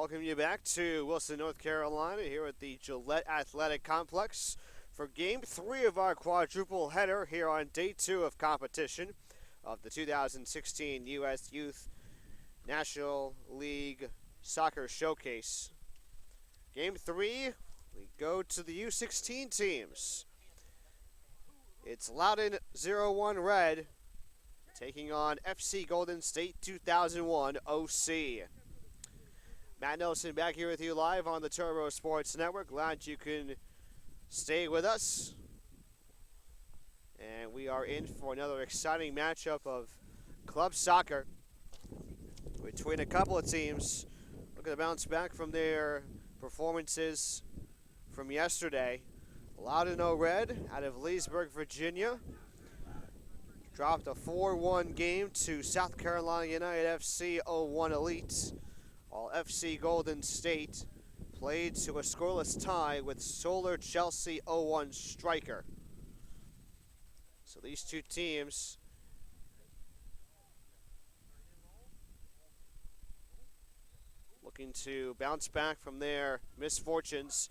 Welcome you back to Wilson, North Carolina, here at the Gillette Athletic Complex for Game 3 of our quadruple header here on Day 2 of competition of the 2016 U.S. Youth National League Soccer Showcase. Game 3, we go to the U16 teams. It's Loudoun 01 Red taking on FC Golden State 2001 OC. Matt Nelson back here with you live on the Turbo Sports Network. Glad you can stay with us. And we are in for another exciting matchup of club soccer between a couple of teams looking to bounce back from their performances from yesterday. Loudoun Red out of Leesburg, Virginia, dropped a 4-1 game to South Carolina United FC 01 Elite, while FC Golden State played to a scoreless tie with Solar Chelsea 01 Striker. So these two teams looking to bounce back from their misfortunes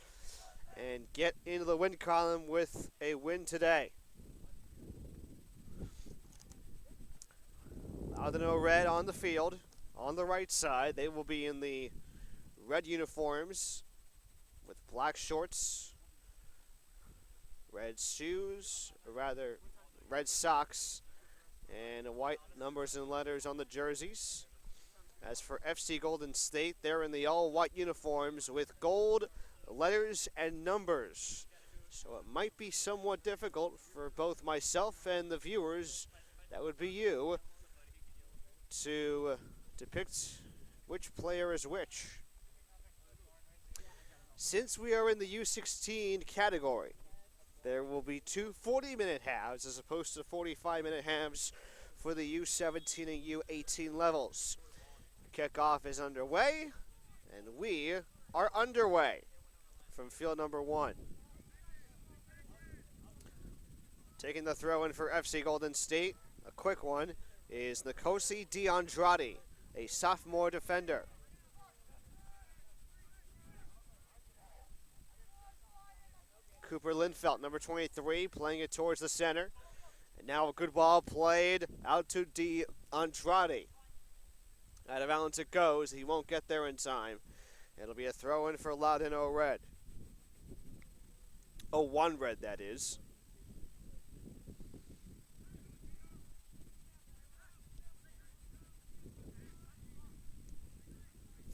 and get into the win column with a win today. Loudoun Red on the field. On the right side, they will be in the red uniforms with black shorts, red shoes, or rather red socks, and white numbers and letters on the jerseys. As for FC Golden State, they're in the all-white uniforms with gold letters and numbers. So it might be somewhat difficult for both myself and the viewers, that would be you, to depict which player is which. Since we are in the U16 category, there will be two 40-minute halves as opposed to 45-minute halves for the U17 and U18 levels. Kickoff is underway, and we are underway from field number 1. Taking the throw in for FC Golden State, a quick one, is Nkosi DeAndrade, a sophomore defender. Cooper Linfelt, number 23, playing it towards the center. And now a good ball played out to DeAndrade. Out of balance it goes. He won't get there in time. It'll be a throw-in for Loudoun Red. 01 Red, that is.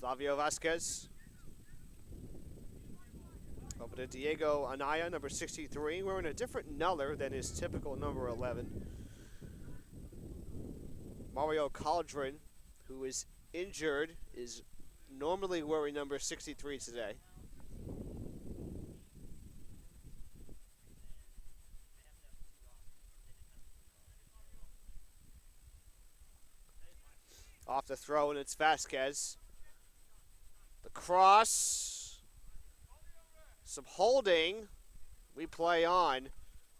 Flavio Vasquez. Over to Diego Anaya, number 63, wearing a different number than his typical number 11. Mario Caldron, who is injured, is normally wearing number 63 today. Off the throw, and it's Vasquez. The cross, some holding, we play on.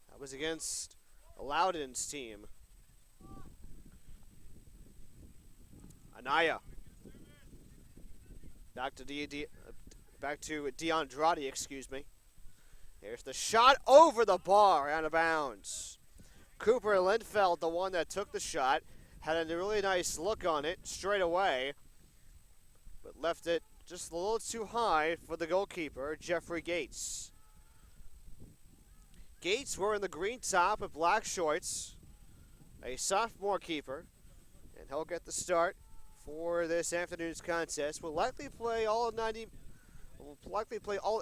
That was against Loudoun's team. Anaya. Back to DeAndrade, excuse me. There's the shot over the bar, out of bounds. Cooper Linfelt, the one that took the shot, had a really nice look on it straight away, but left it just a little too high for the goalkeeper, Jeffrey Gates. Gates wearing the green top and black shorts, a sophomore keeper, and he'll get the start for this afternoon's contest. Will likely play all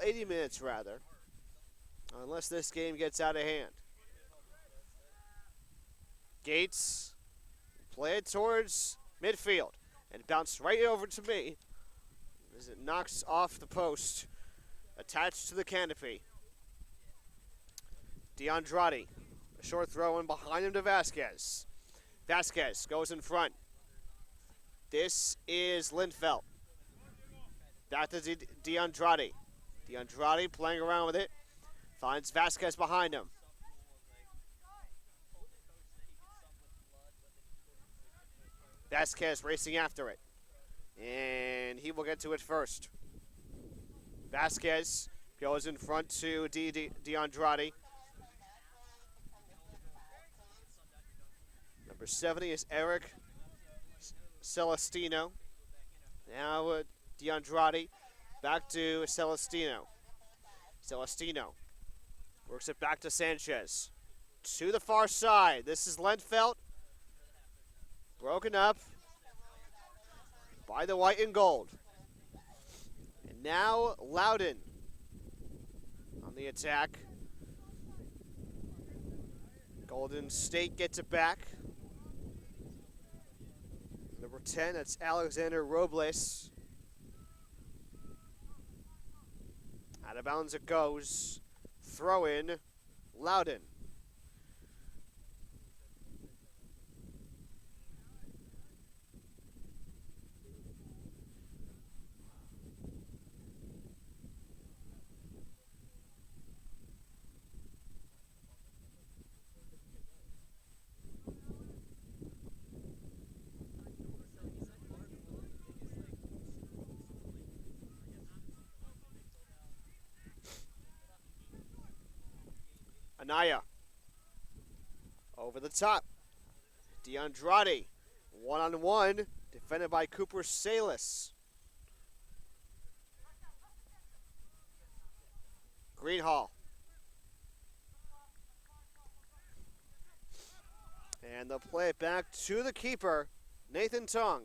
80 minutes rather, unless this game gets out of hand. Gates play it towards midfield and bounce right over to me as it knocks off the post attached to the canopy. DeAndrade, a short throw in behind him to Vasquez. Vasquez goes in front. This is Linfelt. Back to DeAndrade. DeAndrade playing around with it. Finds Vasquez behind him. Vasquez racing after it. and he will get to it first. Vasquez goes in front to DeAndrade. Number 70 is Eric Celestino. Now DeAndrade back to Celestino. Celestino works it back to Sanchez. To the far side. This is Lentfelt. Broken up by the white and gold. And now Loudon on the attack. Golden State gets it back. Number 10, that's Alexander Robles. Out of bounds it goes. Throw in, Loudon. Anaya. Over the top. DeAndrade. One-on-one. Defended by Cooper Salas. Greenhall. And they'll play it back to the keeper, Nathan Tong.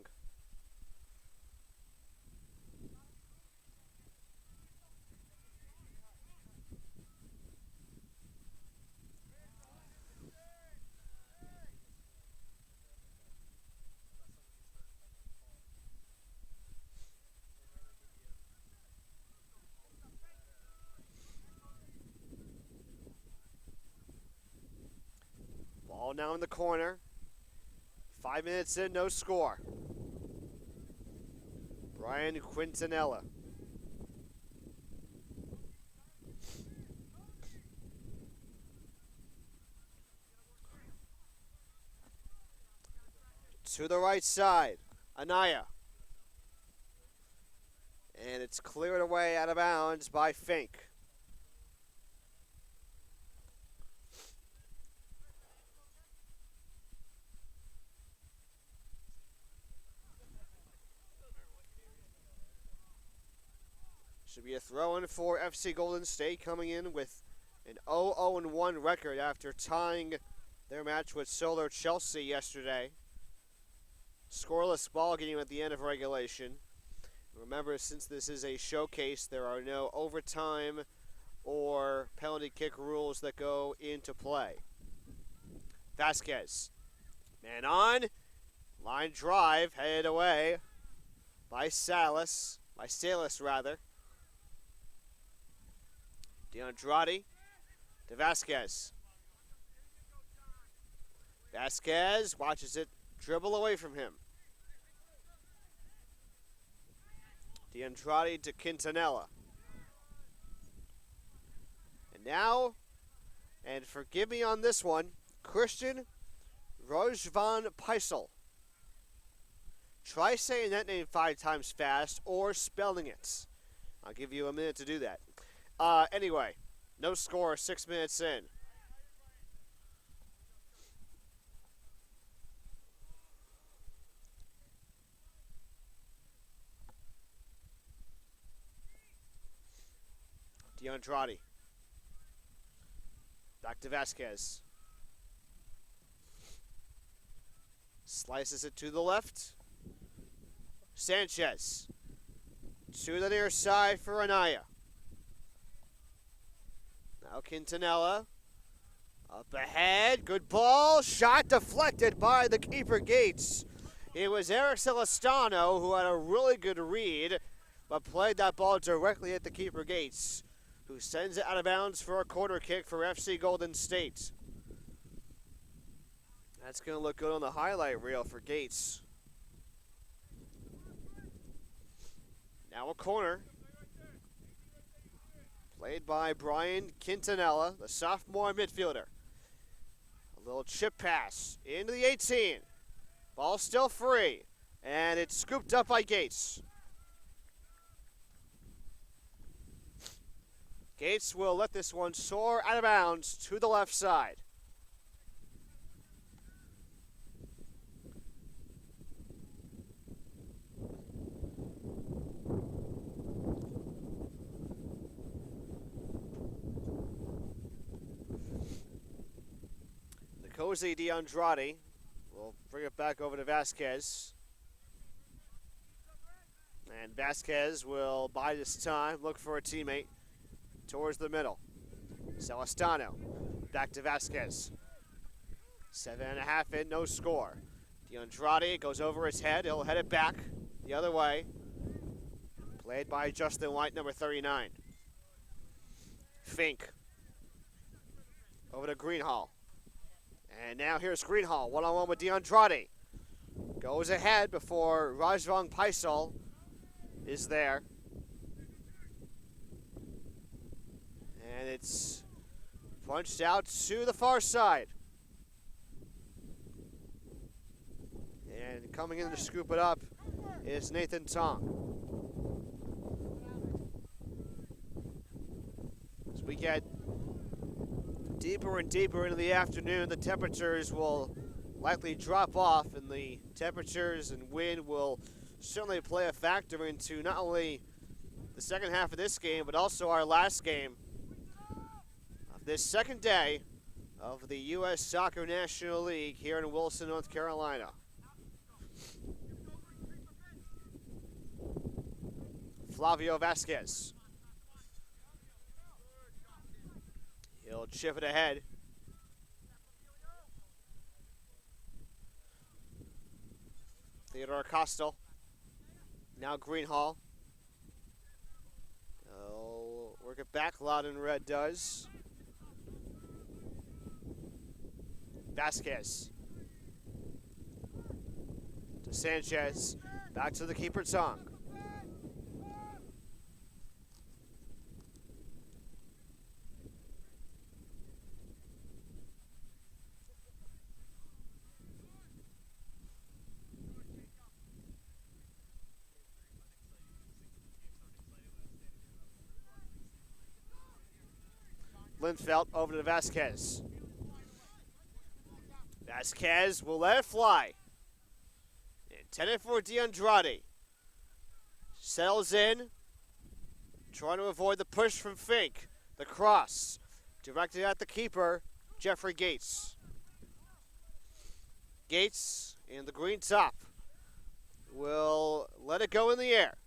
Ball now in the corner. 5 minutes in, no score. Brian Quintanilla. To the right side, Anaya. And it's cleared away out of bounds by Fink. Should be a throw-in for FC Golden State, coming in with an 0-1 record after tying their match with Solar Chelsea yesterday. Scoreless ball game at the end of regulation. Remember, since this is a showcase, there are no overtime or penalty kick rules that go into play. Vasquez. Man on. Line drive, headed away by Salas. By Salas, rather. DeAndrade to Vasquez. Vasquez watches it dribble away from him. DeAndrade to Quintanilla. And now, and forgive me on this one, Christian Rojvan Peisel. Try saying that name 5 times fast or spelling it. I'll give you a minute to do that. Anyway, no score, 6 minutes in. DeAndrade. Back to Vasquez. Slices it to the left. Sanchez. To the near side for Anaya. Now Quintanilla. Up ahead. Good ball. Shot deflected by the keeper Gates. It was Eric Celestano who had a really good read, but played that ball directly at the keeper Gates, who sends it out of bounds for a corner kick for FC Golden State. That's going to look good on the highlight reel for Gates. Now a corner. Played by Brian Quintanilla, the sophomore midfielder. A little chip pass into the 18. Ball still free. And it's scooped up by Gates. Gates will let this one soar out of bounds to the left side. Nicosi DeAndrade will bring it back over to Vasquez. And Vasquez will bide his time, look for a teammate towards the middle. Celestano back to Vasquez. 7.5 in, no score. DeAndrade goes over his head. He'll head it back the other way. Played by Justin White, number 39. Fink over to Greenhall. And now here's Greenhall, one-on-one with DeAndrade. Goes ahead before Rajvang Paisal is there. And it's punched out to the far side. And coming in to scoop it up is Nathan Tong. As we get deeper and deeper into the afternoon, the temperatures will likely drop off, and the temperatures and wind will certainly play a factor into not only the second half of this game, but also our last game of this second day of the U.S. Soccer National League here in Wilson, North Carolina. Flavio Vasquez. He'll chip it ahead. Theodore Acosta. Now Greenhall. He'll work it back. Loudon Red does. Vasquez. To Sanchez. Back to the keeper, Tong. Linfeld over to Vasquez. Vasquez will let it fly. Intended for DeAndrade. Settles in. Trying to avoid the push from Fink. The cross. Directed at the keeper, Jeffrey Gates. Gates in the green top. Will let it go in the air.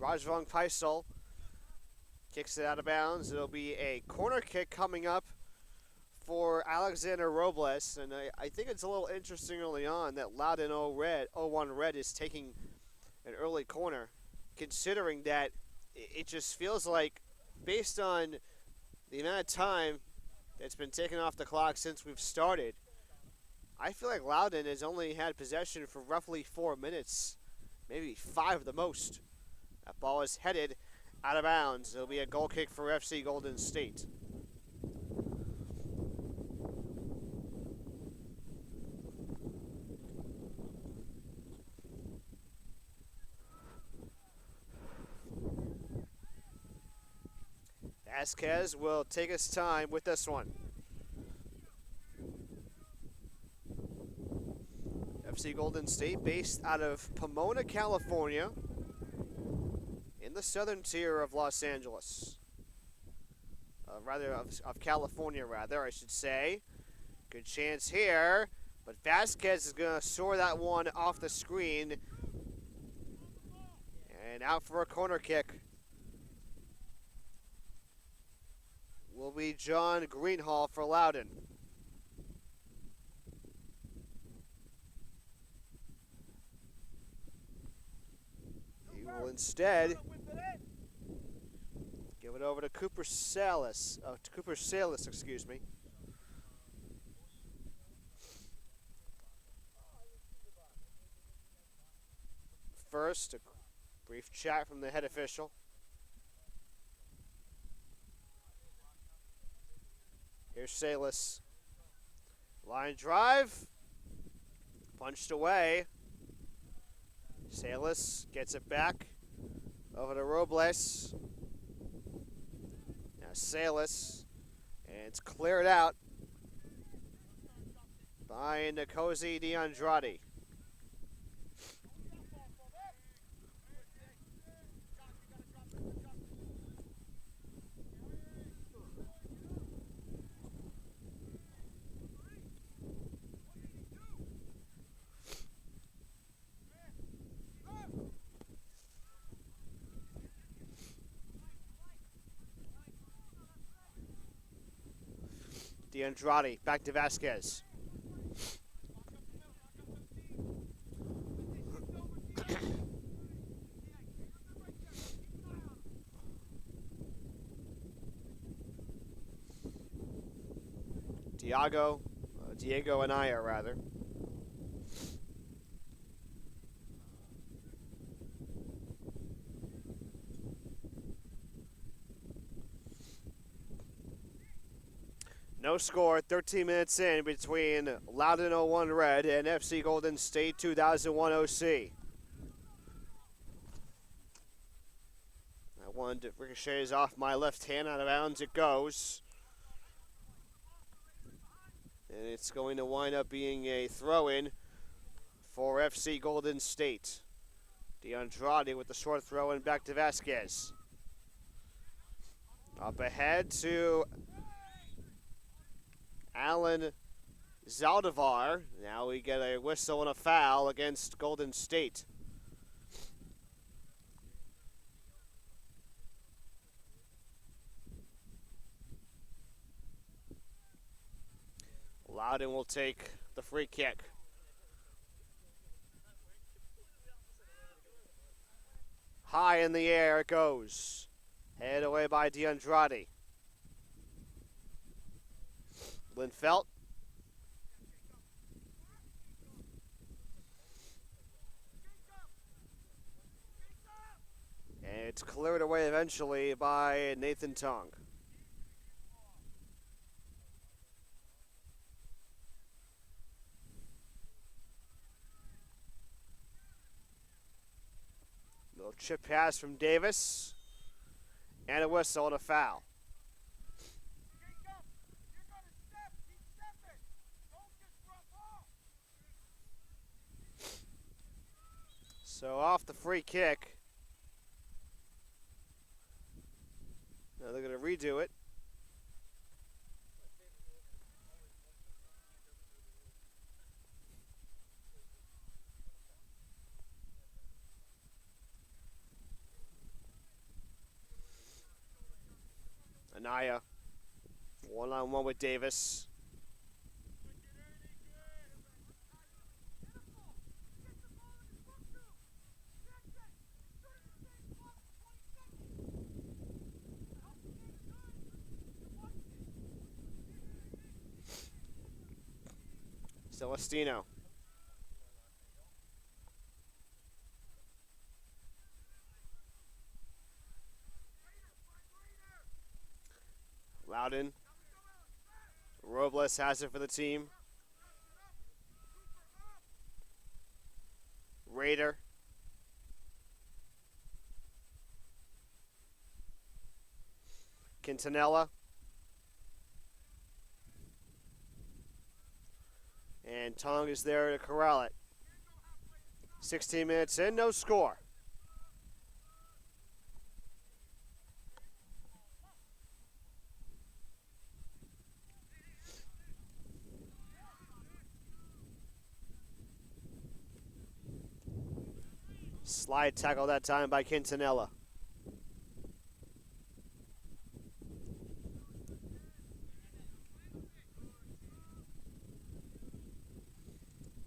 Rajvang Paisal kicks it out of bounds. It'll be a corner kick coming up for Alexander Robles. And I think it's a little interesting early on that Loudon 01 Red is taking an early corner, considering that it just feels like, based on the amount of time that's been taken off the clock since we've started, I feel like Loudon has only had possession for roughly 4 minutes, maybe 5 the most. That ball is headed out of bounds. It'll be a goal kick for FC Golden State. Vasquez will take his time with this one. FC Golden State, based out of Pomona, California, in the southern tier of Los Angeles. Of California, I should say. Good chance here, but Vasquez is going to soar that one off the screen. And out for a corner kick will be John Greenhall for Loudon. He will instead give it over to Cooper Salas. Excuse me. First, a brief chat from the head official. Here's Salas. Line drive. Punched away. Salas gets it back. Over to Robles. Now Salas. And it's cleared out by Nkosi DeAndrade. DeAndrade back to Vasquez. Diego Anaya, rather. No score, 13 minutes in between Loudon 01 Red and FC Golden State 2001 OC. That one ricochets off my left hand, out of bounds it goes. And it's going to wind up being a throw-in for FC Golden State. DeAndrade with the short throw-in back to Vasquez. Up ahead to Alan Zaldivar. Now we get a whistle and a foul against Golden State. Loudon will take the free kick. High in the air it goes. Headed away by DeAndrade. Linfelt. And it's cleared away eventually by Nathan Tong. Little chip pass from Davis. And a whistle and a foul. So off the free kick. Now they're going to redo it. Anaya, one-on-one with Davis. Celestino. Loudon. Robles has it for the team. Raider. Quintanilla. And Tong is there to corral it. 16 minutes in, no score. Slide tackle that time by Quintanilla.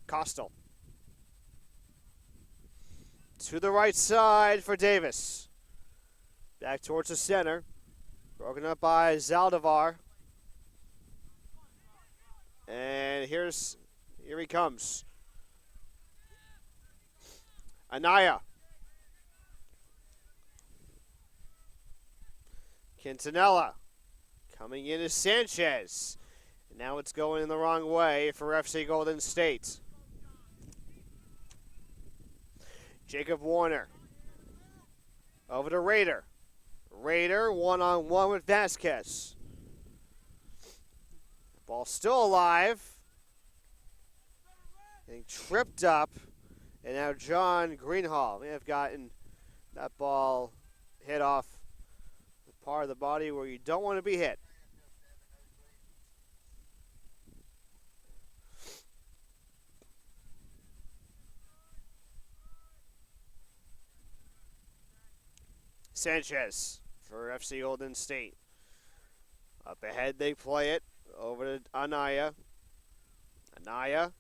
Costal. To the right side for Davis. Back towards the center. Broken up by Zaldivar. And here he comes. Anaya. Quintanilla. Coming in is Sanchez. Now it's going in the wrong way for FC Golden State. Jacob Warner. Over to Raider. Raider one-on-one with Vasquez. Ball still alive. Getting tripped up. And now John Greenhall may have gotten that ball hit off the part of the body where you don't want to be hit. Sanchez for FC Golden State. Up ahead they play it over to Anaya. Anaya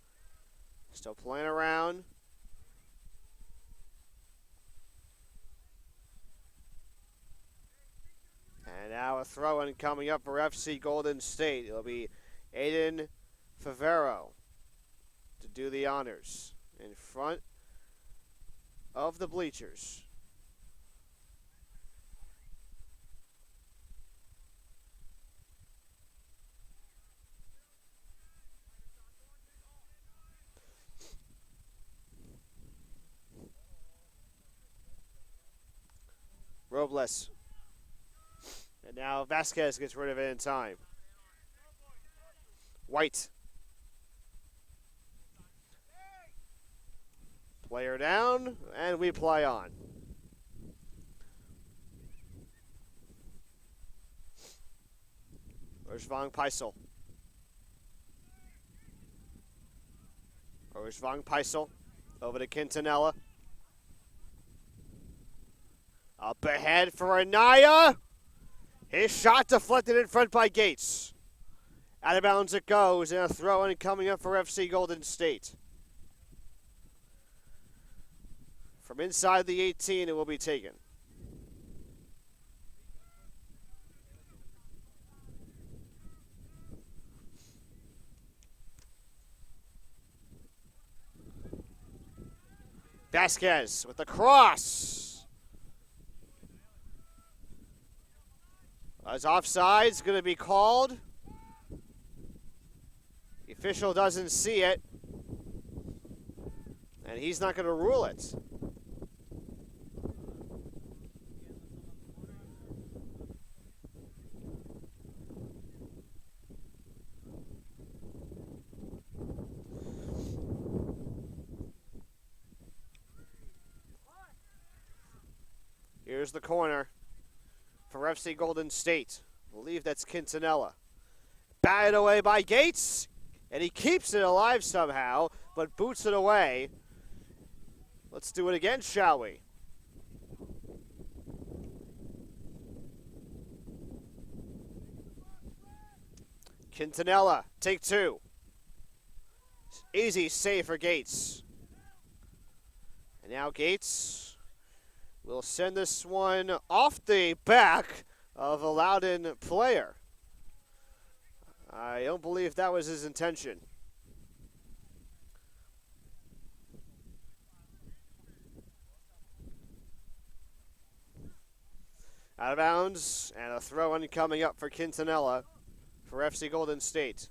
still playing around. And now a throw-in coming up for FC Golden State. It'll be Aiden Favero to do the honors in front of the bleachers. Robles. And now Vasquez gets rid of it in time. White. Player down, and we play on. Urshvang Paisel. Urshvang Paisel over to Quintanilla. Up ahead for Anaya. His shot deflected in front by Gates. Out of bounds it goes, and a throw-in coming up for FC Golden State. From inside the 18, it will be taken. Vasquez with the cross. As offside's going to be called. The official doesn't see it. And he's not going to rule it. Here's the corner for FC Golden State. I believe that's Quintanilla. Batted away by Gates, and he keeps it alive somehow, but boots it away. Let's do it again, shall we? Quintanilla, take two. Easy save for Gates. And now Gates will send this one off the back of a Loudon player. I don't believe that was his intention. Out of bounds, and a throw-in coming up for Quintanilla for FC Golden State.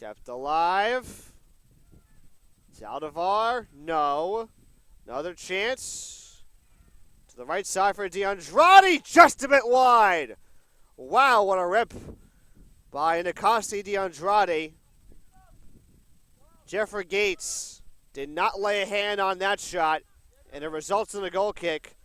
Kept alive. Saldivar, no. Another chance. To the right side for DeAndrade, just a bit wide. Wow, what a rip by Nicosti DeAndrade. Jeffrey Gates did not lay a hand on that shot, and it results in a goal kick.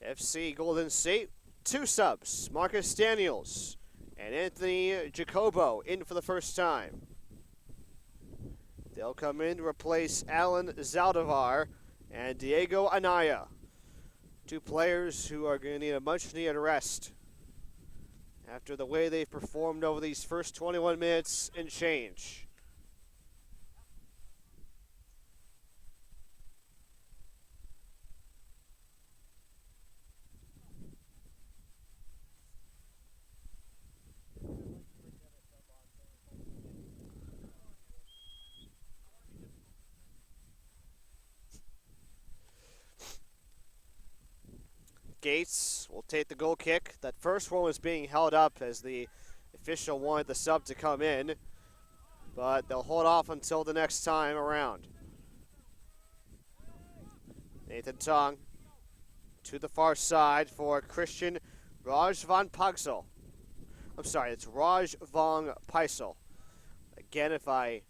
FC Golden State, two subs, Marcus Daniels and Anthony Jacobo in for the first time. They'll come in to replace Alan Zaldivar and Diego Anaya, two players who are going to need a much-needed rest after the way they've performed over these first 21 minutes and change. Gates will take the goal kick. That first one was being held up as the official wanted the sub to come in, but they'll hold off until the next time around. Nathan Tong to the far side for Christian Raj van Pagsel. I'm sorry, it's Raj Vong Paisel. Again, if I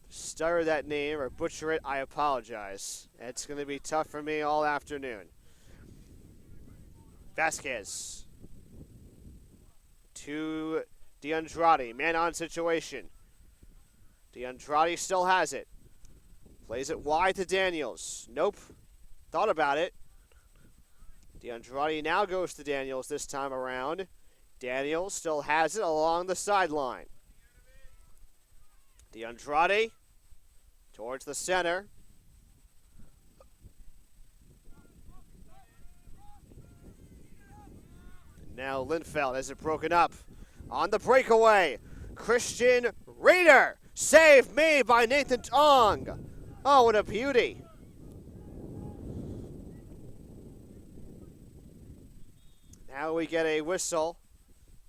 stutter that name or butcher it, I apologize. It's going to be tough for me all afternoon. Vasquez to DeAndrade, man-on situation. DeAndrade still has it. Plays it wide to Daniels. Nope. Thought about it. DeAndrade now goes to Daniels this time around. Daniels still has it along the sideline. DeAndrade towards the center. Now Linfeld has it broken up. On the breakaway, Christian Reeder. Saved made by Nathan Tong. Oh, what a beauty. Now we get a whistle,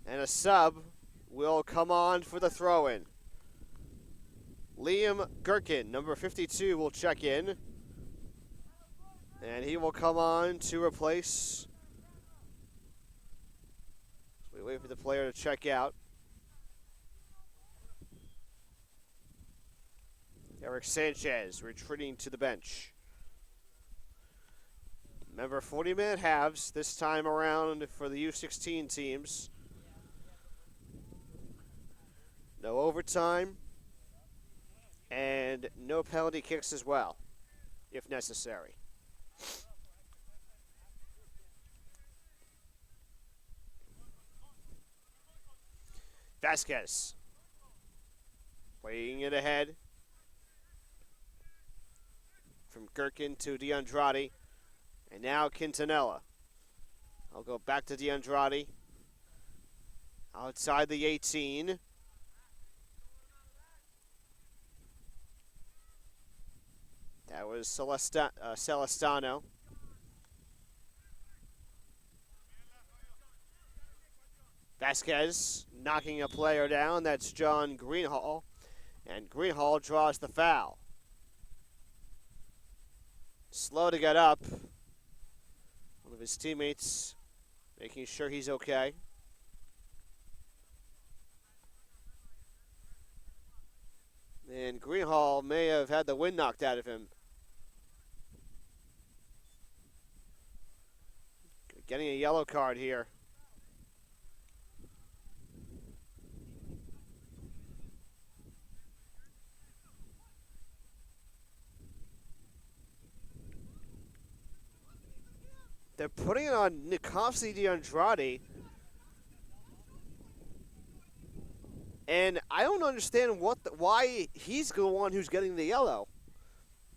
and a sub will come on for the throw-in. Liam Gherkin, number 52, will check in, and he will come on to replace. We wait for the player to check out. Eric Sanchez retreating to the bench. Remember, 40-minute halves this time around for the U16 teams. No overtime and no penalty kicks as well, if necessary. Vasquez playing it ahead from Gherkin to DeAndrade. And now Quintanilla. I'll go back to DeAndrade. Outside the 18. That was Celestano. Vasquez knocking a player down. That's John Greenhall. And Greenhall draws the foul. Slow to get up. One of his teammates making sure he's okay. And Greenhall may have had the wind knocked out of him. Getting a yellow card here. They're putting it on Nikovsky DeAndrade. And I don't understand why he's the one who's getting the yellow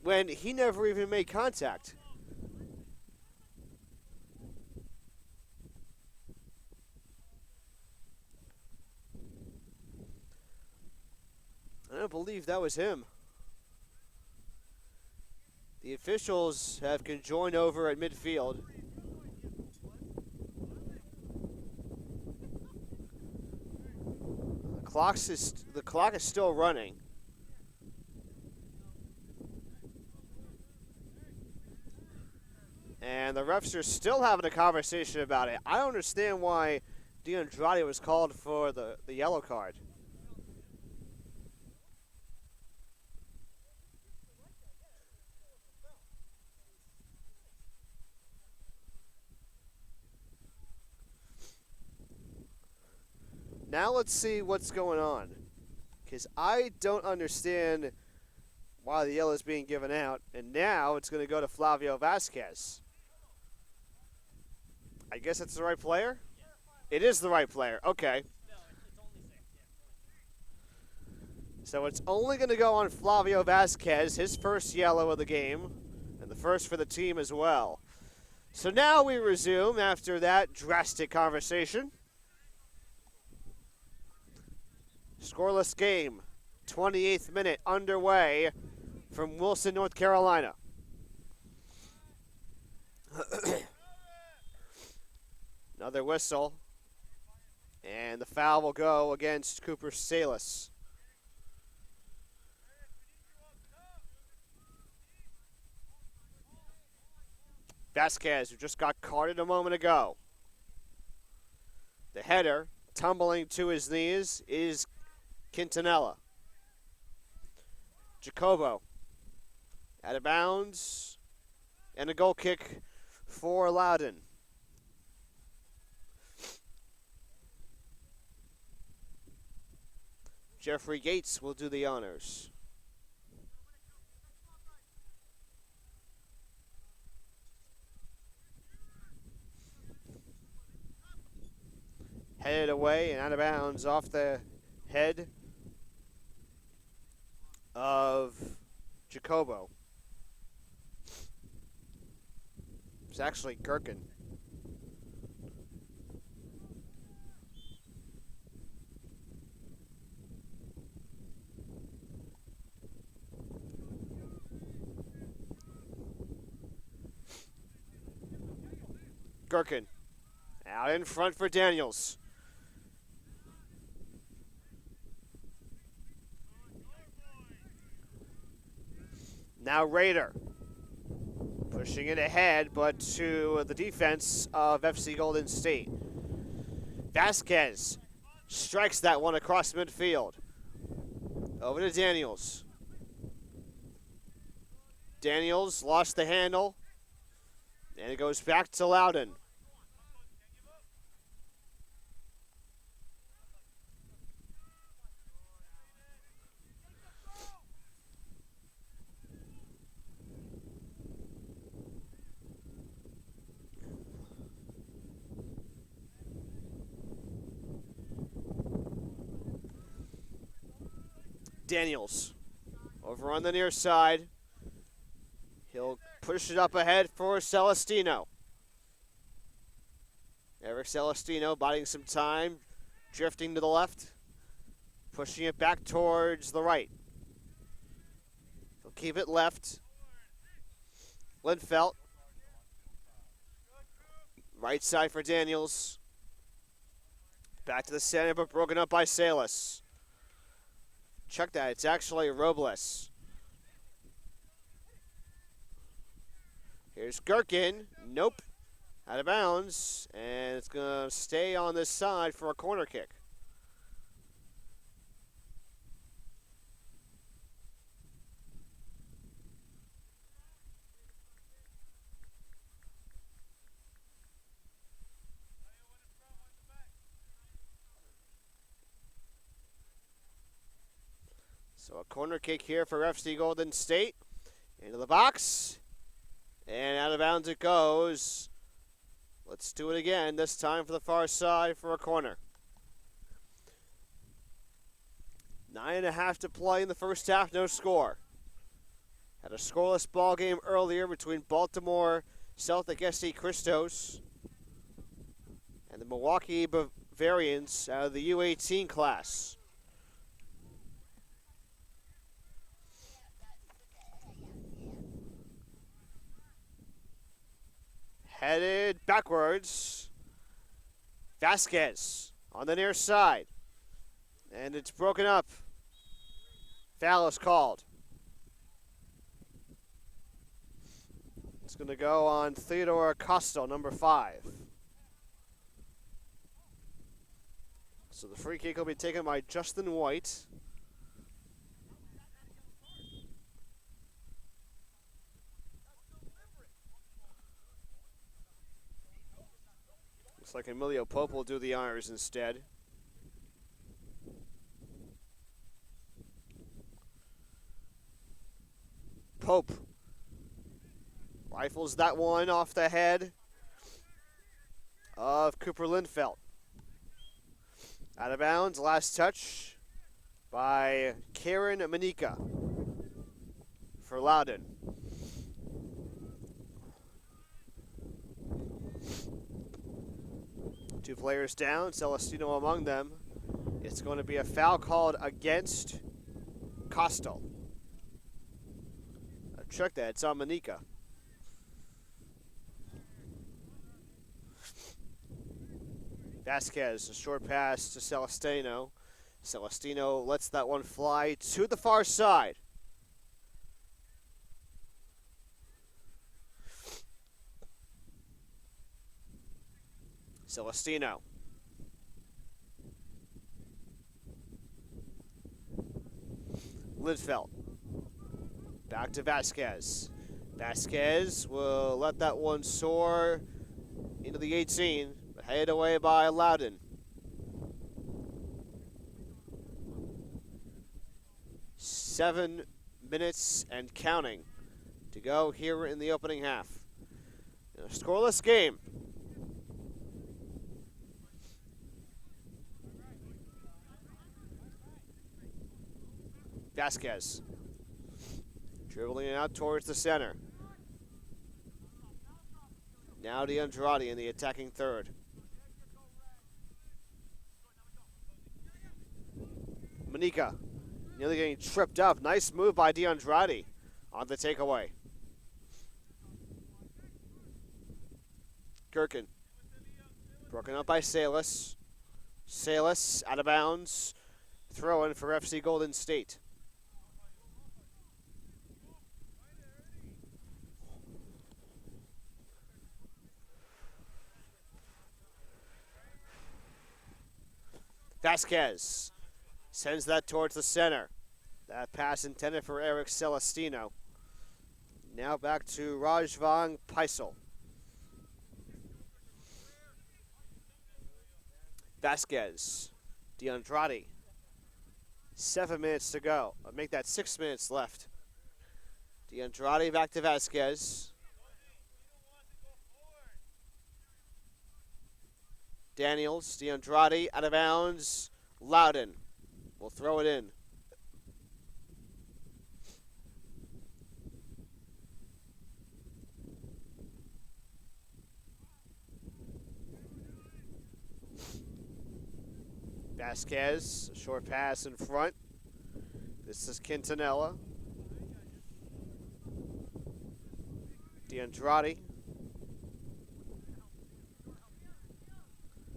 when he never even made contact. I don't believe that was him. The officials have conjoined over at midfield. The clock is still running. And the refs are still having a conversation about it. I don't understand why DeAndrade was called for the yellow card. Now let's see what's going on, because I don't understand why the yellow is being given out, and now it's going to go to Flavio Vasquez. I guess it's the right player? It is the right player. Okay. So it's only going to go on Flavio Vasquez, his first yellow of the game, and the first for the team as well. So now we resume after that drastic conversation. Scoreless game, 28th minute underway from Wilson, North Carolina. Another whistle. And the foul will go against Cooper Salas. Vasquez, who just got carded a moment ago. The header, tumbling to his knees, is Quintanilla. Jacobo, out of bounds, and a goal kick for Loudon. Jeffrey Yates will do the honors. Headed away and out of bounds off the head of Jacobo. It's actually Gherkin. Gherkin out in front for Daniels. Now Raider pushing it ahead, but to the defense of FC Golden State. Vasquez strikes that one across midfield. Over to Daniels. Daniels lost the handle, and it goes back to Loudon. Daniels over on the near side. He'll push it up ahead for Celestino. Eric Celestino biding some time, drifting to the left, pushing it back towards the right. He'll keep it left. Lindfelt. Right side for Daniels. Back to the center, but broken up by Salas. Check that, it's actually Robles. Here's Gherkin. Nope. Out of bounds. And it's going to stay on this side for a corner kick. So a corner kick here for FC Golden State. Into the box. And out of bounds it goes. Let's do it again, this time for the far side for a corner. 9.5 to play in the first half, no score. Had a scoreless ball game earlier between Baltimore Celtic SC Christos and the Milwaukee Bavarians out of the U18 class. Headed backwards. Vasquez on the near side. And it's broken up. Foul is called. It's going to go on Theodore Costo, number 5. So the free kick will be taken by Justin White. Looks like Emilio Pope will do the honors instead. Pope rifles that one off the head of Cooper Lindfelt. Out of bounds, last touch by Karen Manika for Loudon. Two players down, Celestino among them. It's going to be a foul called against Costo. Check that, it's on Manika. Vasquez, a short pass to Celestino. Celestino lets that one fly to the far side. Celestino. Lindfeld. Back to Vasquez. Vasquez will let that one soar into the 18, but headed away by Loudon. 7 minutes and counting to go here in the opening half. In a scoreless game. Vasquez. Dribbling it out towards the center. Now DeAndrade in the attacking third. Manika nearly getting tripped up. Nice move by DeAndrade on the takeaway. Gherkin. Broken up by Salas. Salas out of bounds. Throw in for FC Golden State. Vasquez sends that towards the center. That pass intended for Eric Celestino. Now back to Rajvang Paisel. Vasquez, DeAndrade. 7 minutes to go. I'll make that 6 minutes left. DeAndrade back to Vasquez. Daniels, DeAndrade out of bounds. Loudon will throw it in. Vasquez, a short pass in front. This is Quintanilla. DeAndrade.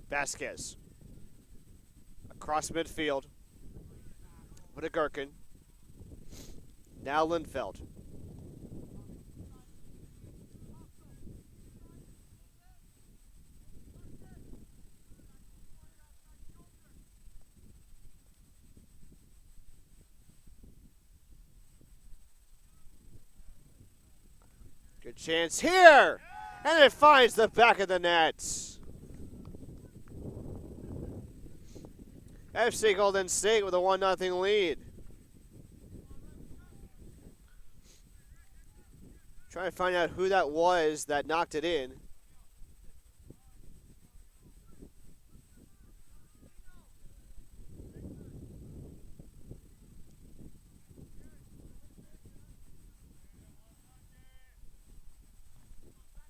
Vasquez. Across midfield. With a Gherkin. Now Lindfeld. Good chance here! And it finds the back of the net. FC Golden State with a 1-0 lead. Trying to find out who that was that knocked it in.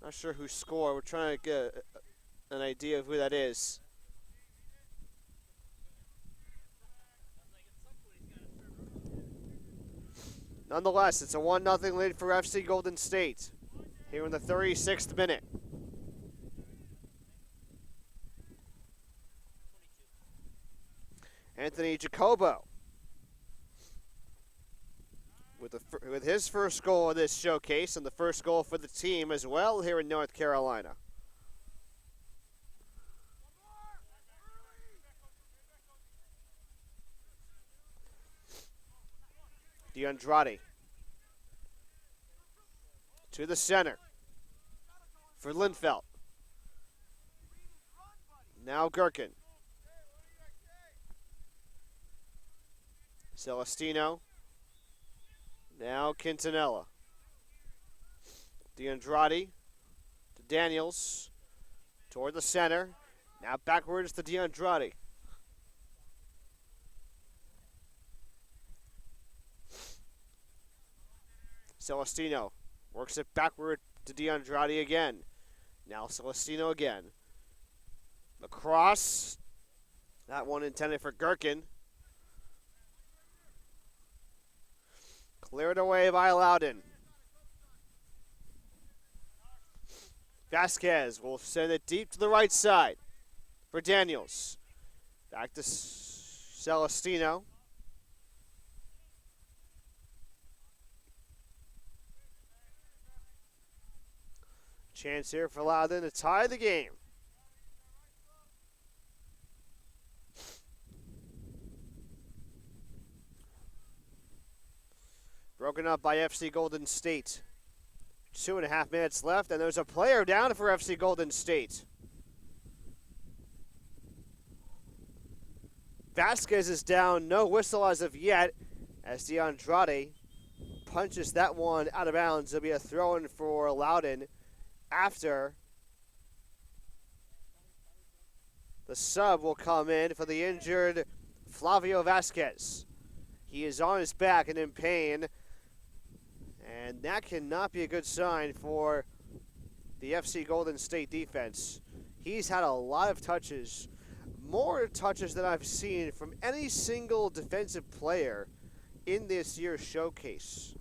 Not sure who scored. We're trying to get an idea of who that is. Nonetheless, it's a 1-0 lead for FC Golden State here in the 36th minute. Anthony Jacobo with his first goal of this showcase and the first goal for the team as well here in North Carolina. DeAndrade to the center for Lindfeld. Now Gherkin. Celestino. Now Quintanilla. DeAndrade to Daniels. Toward the center. Now backwards to DeAndrade. Celestino works it backward to DeAndrade again. Now Celestino again. Across. That one intended for Gherkin. Cleared away by Loudon. Vasquez will send it deep to the right side for Daniels. Back to Celestino. Chance here for Loudon to tie the game. Broken up by FC Golden State. 2.5 minutes left, and there's a player down for FC Golden State. Vasquez is down, no whistle as of yet, as DeAndrade punches that one out of bounds. It'll be a throw-in for Loudon after the sub will come in for the injured Flavio Vasquez. He is on his back and in pain, and that cannot be a good sign for the FC Golden State defense. He's had a lot of touches, more touches than I've seen from any single defensive player in this year's showcase.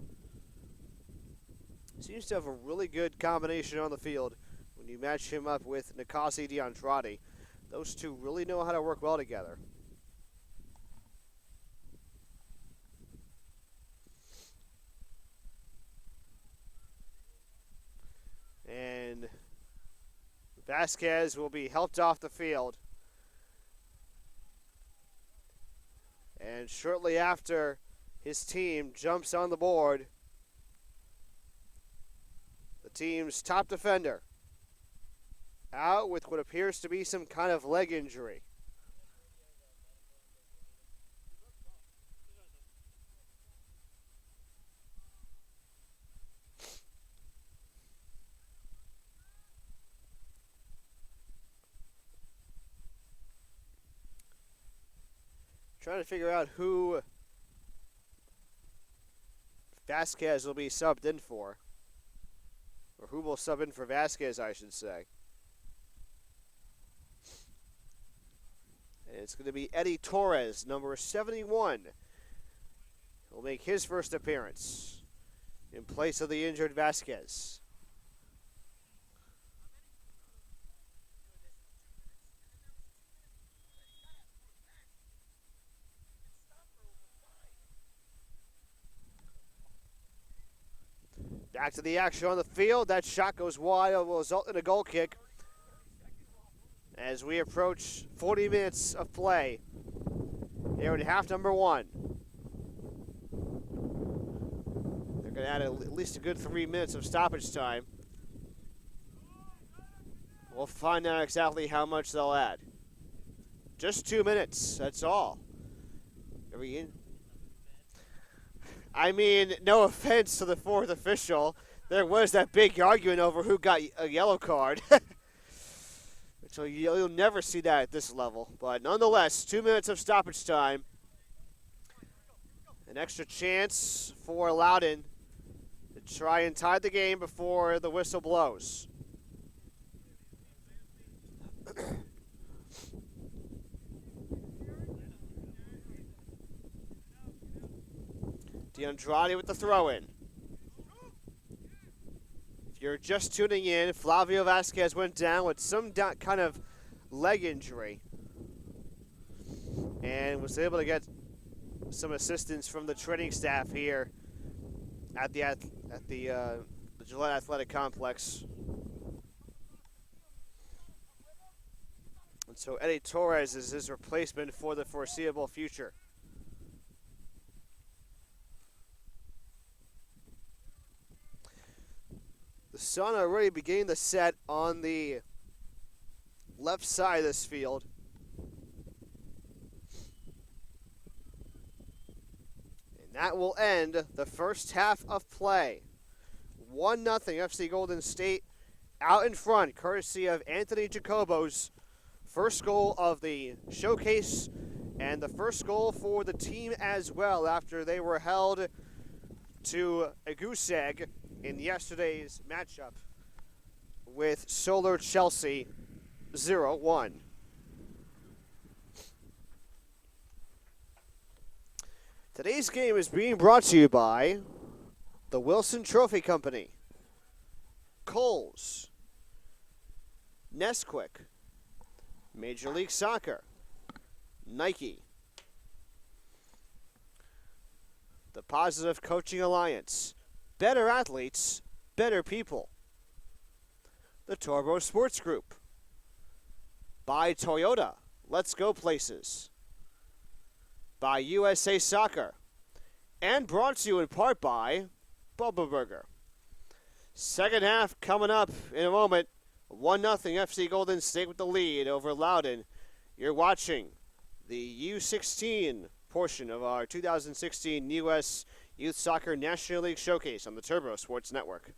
Seems to have a really good combination on the field when you match him up with Nikasi DeAndrade. Those two really know how to work well together. And Vasquez will be helped off the field. And shortly after his team jumps on the board, the team's top defender out with what appears to be some kind of leg injury. Trying to figure out who Vasquez will be subbed in for. Or who will sub in for Vasquez, I should say. And it's going to be Eddie Torres, number 71. He'll make his first appearance in place of the injured Vasquez. Back to the action on the field. That shot goes wide. It will result in a goal kick as we approach 40 minutes of play here in half number one. They're going to add at least a good 3 minutes of stoppage time. We'll find out exactly how much they'll add. Just 2 minutes, that's all. Are we in? I mean, no offense to the fourth official. There was that big argument over who got a yellow card. So you'll never see that at this level. But nonetheless, 2 minutes of stoppage time. An extra chance for Loudon to try and tie the game before the whistle blows. DeAndrade with the throw-in. If you're just tuning in, Flavio Vasquez went down with some kind of leg injury and was able to get some assistance from the training staff here at the Gillette Athletic Complex. And so Eddie Torres is his replacement for the foreseeable future. The sun already beginning to set on the left side of this field. And that will end the first half of play. 1-0 FC Golden State out in front, courtesy of Anthony Jacobo's first goal of the showcase and the first goal for the team as well after they were held to a goose egg in yesterday's matchup with Solar Chelsea 0-1. Today's game is being brought to you by the Wilson Trophy Company, Kohl's, Nesquik, Major League Soccer, Nike. The Positive Coaching Alliance, better athletes, better people. The Torbo Sports Group, by Toyota, let's go places. By USA Soccer, and brought to you in part by Bubba Burger. Second half coming up in a moment. 1-0 FC Golden State with the lead over Loudoun. You're watching the U16 portion of our 2016 U.S. Youth Soccer National League Showcase on the Turbo Sports Network.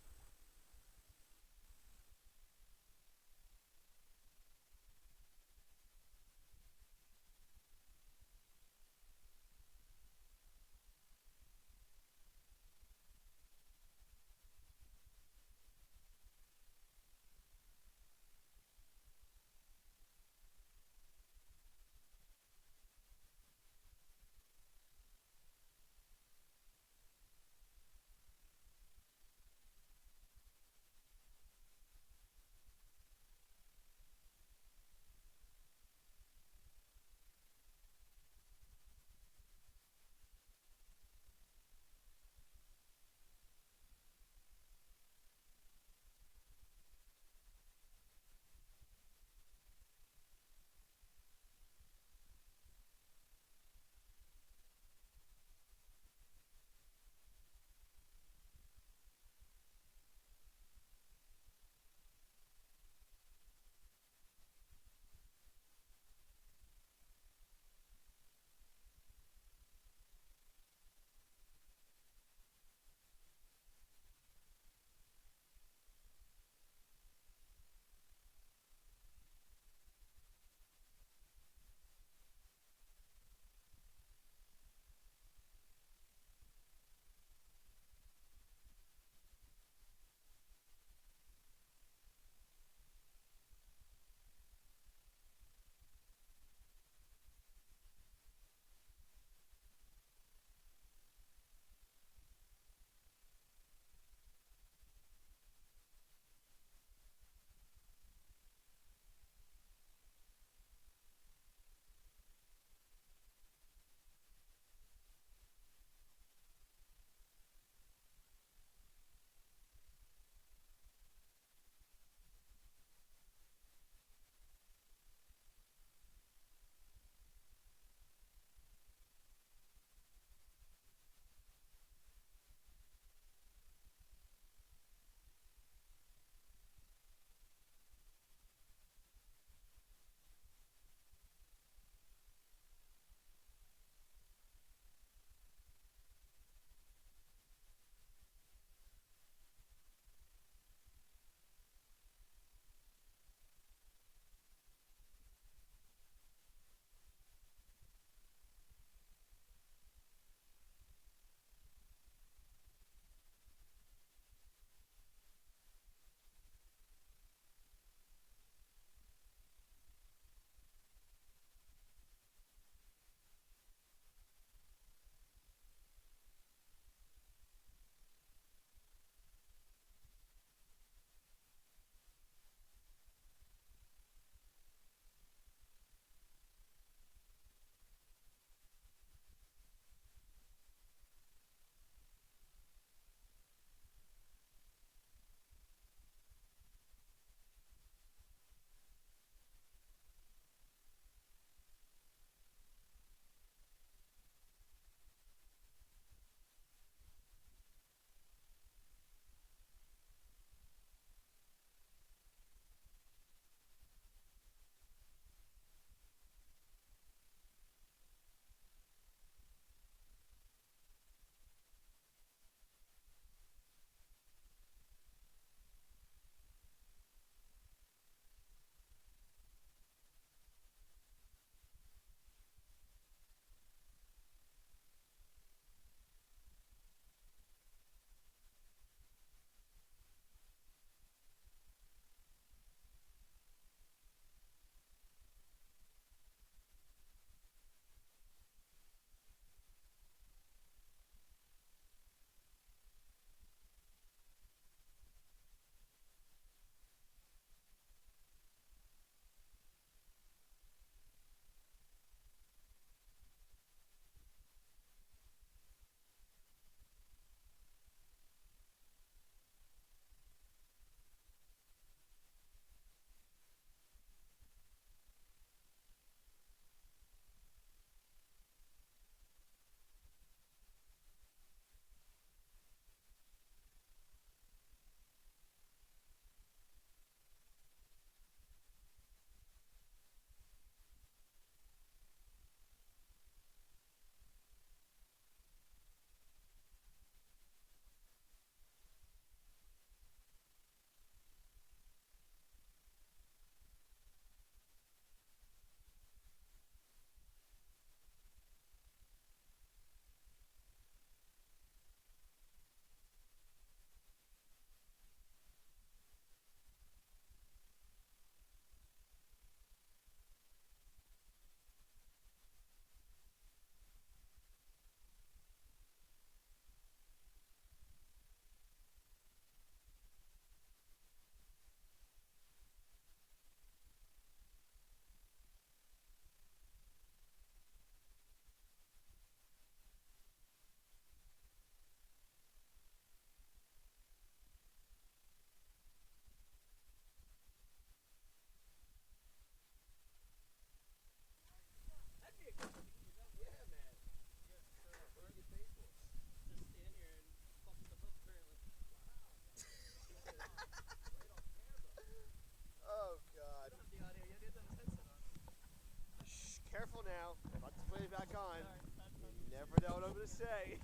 what I'm going to say.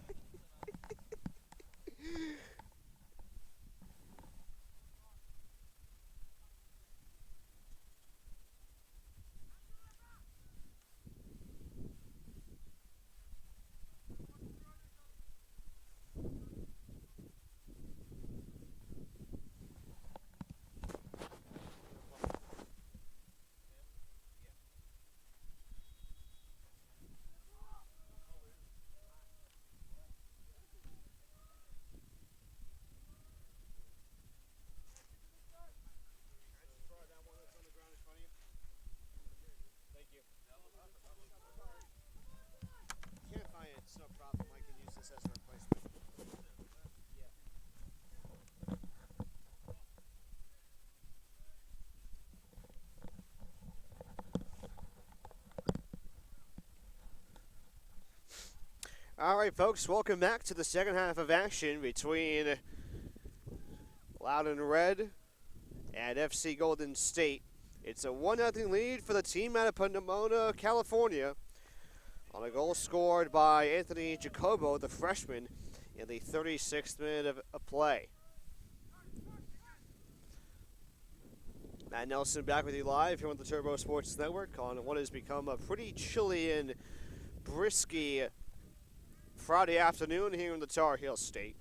Can't find it, it's no problem. I can use this as a replacement. All right, folks, welcome back to the second half of action between Loudon Red and FC Golden State. It's a 1-0 lead for the team out of Pomona, California, on a goal scored by Anthony Jacobo, the freshman, in the 36th minute of play. Matt Nelson back with you live here on the Turbo Sports Network on what has become a pretty chilly and brisky Friday afternoon here in the Tar Heel State.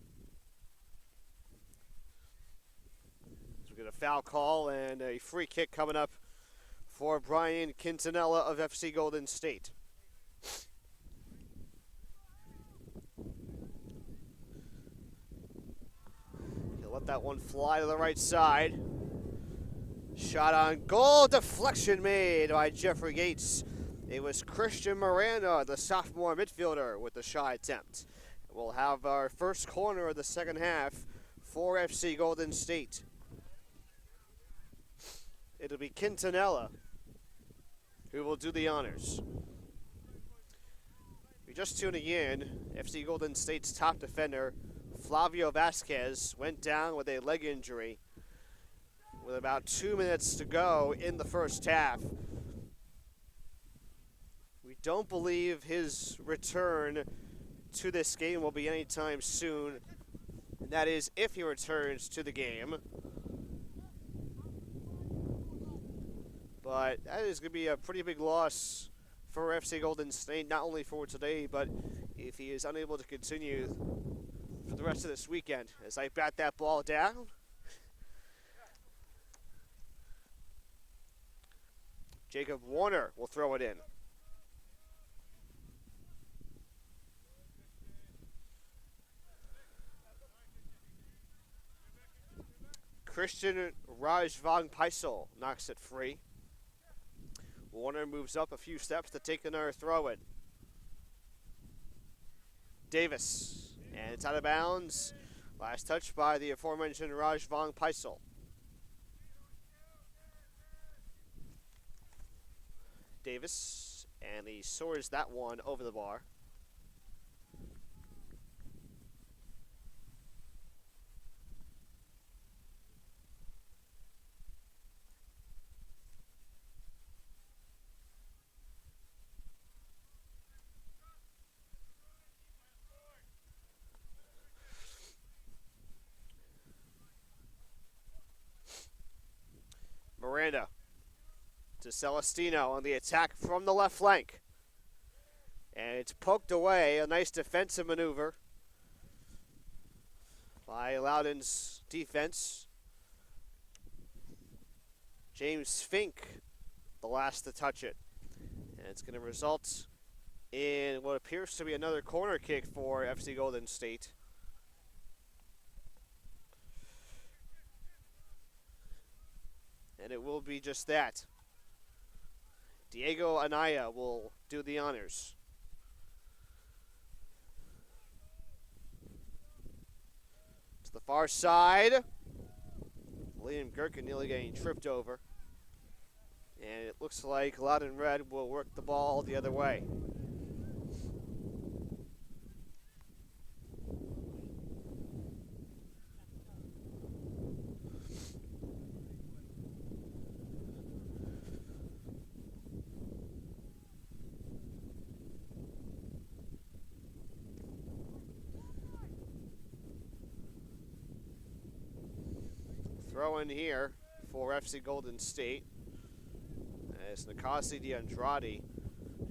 So we get a foul call and a free kick coming up for Brian Quintanilla of FC Golden State. He'll let that one fly to the right side. Shot on goal, deflection made by Jeffrey Gates. It was Christian Miranda, the sophomore midfielder, with the shot attempt. We'll have our first corner of the second half for FC Golden State. It'll be Quintanilla who will do the honors. If you're just tuning in, FC Golden State's top defender, Flavio Vasquez, went down with a leg injury with about 2 minutes to go in the first half. We don't believe his return to this game will be anytime soon. And that is if he returns to the game. But that is going to be a pretty big loss for FC Golden State, not only for today, but if he is unable to continue for the rest of this weekend. As I bat that ball down. Jacob Warner will throw it in. Christian Rajvang Paisel knocks it free. Warner moves up a few steps to take another throw in. Davis, and it's out of bounds. Last touch by the aforementioned Rajvang Paisel. Davis, and he soars that one over the bar. Miranda to Celestino on the attack from the left flank. And it's poked away, a nice defensive maneuver by Loudon's defense. James Fink, the last to touch it. And it's going to result in what appears to be another corner kick for FC Golden State. And it will be just that. Diego Anaya will do the honors. To the far side. Liam Gherkin nearly getting tripped over. And it looks like Loudon Red will work the ball the other way. Throw in here for FC Golden State. As Nikasi DeAndrade,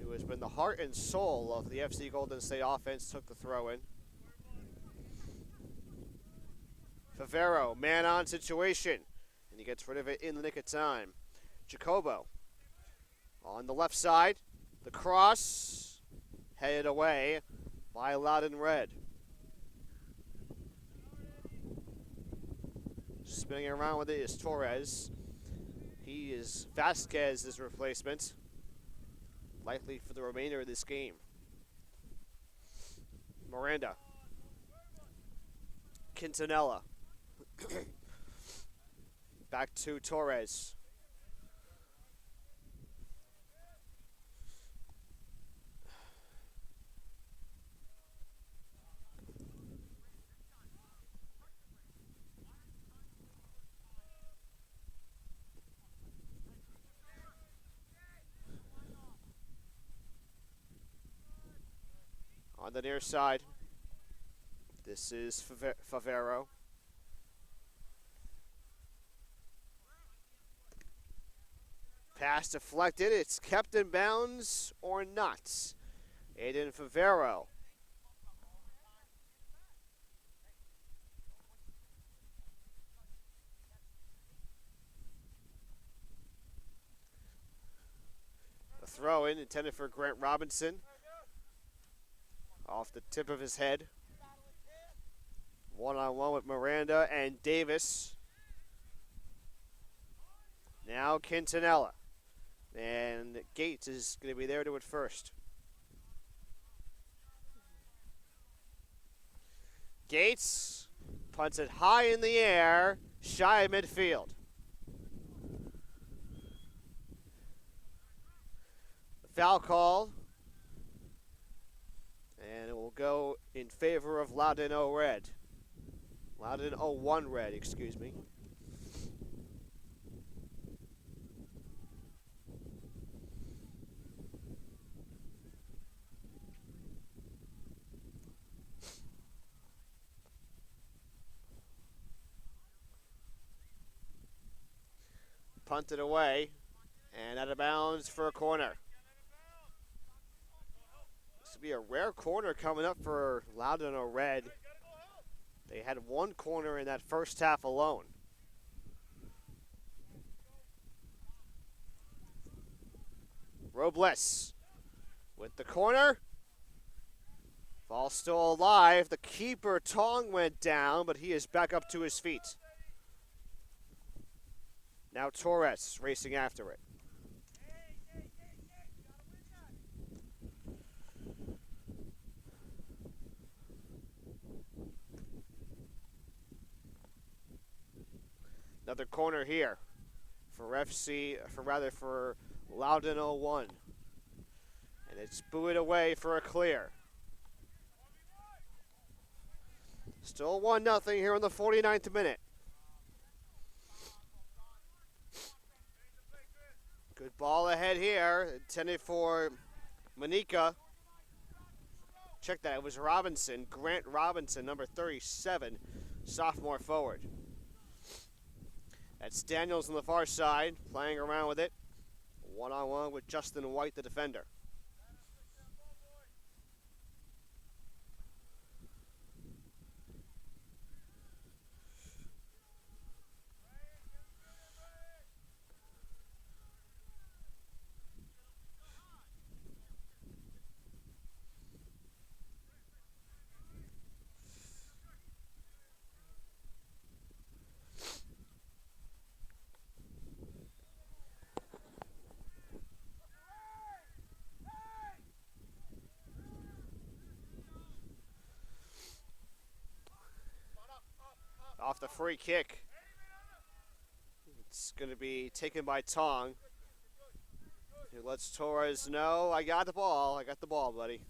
who has been the heart and soul of the FC Golden State offense, took the throw in. Favero, man-on situation, and he gets rid of it in the nick of time. Jacobo on the left side. The cross headed away by Loudon Red. Spinning around with it is Torres. He is Vasquez's replacement, likely for the remainder of this game. Miranda. Quintanilla. Back to Torres. On the near side, this is Favero. Pass deflected. It's kept in bounds or not. Aiden Favero. A throw in intended for Grant Robinson. Off the tip of his head. One-on-one with Miranda and Davis. Now Quintanilla. And Gates is going to be there to it first. Gates punts it high in the air, shy of midfield. The foul call. And it will go in favor of Loudon O Red. Loudon 01 Red, excuse me. Punted away and out of bounds for a corner. This will be a rare corner coming up for Loudon O Red. They had one corner in that first half alone. Robles with the corner. Ball still alive. The keeper, Tong, went down, but he is back up to his feet. Now Torres racing after it. Another corner here for Loudon 01. And it's buoyed away for a clear. Still 1-0 here in the 49th minute. Good ball ahead here, intended for Manika. Check that, it was Robinson, Grant Robinson, number 37, sophomore forward. That's Daniels on the far side, playing around with it. One-on-one with Justin White, the defender. Off the free kick. It's going to be taken by Tong. He lets Torres know, I got the ball. I got the ball, buddy.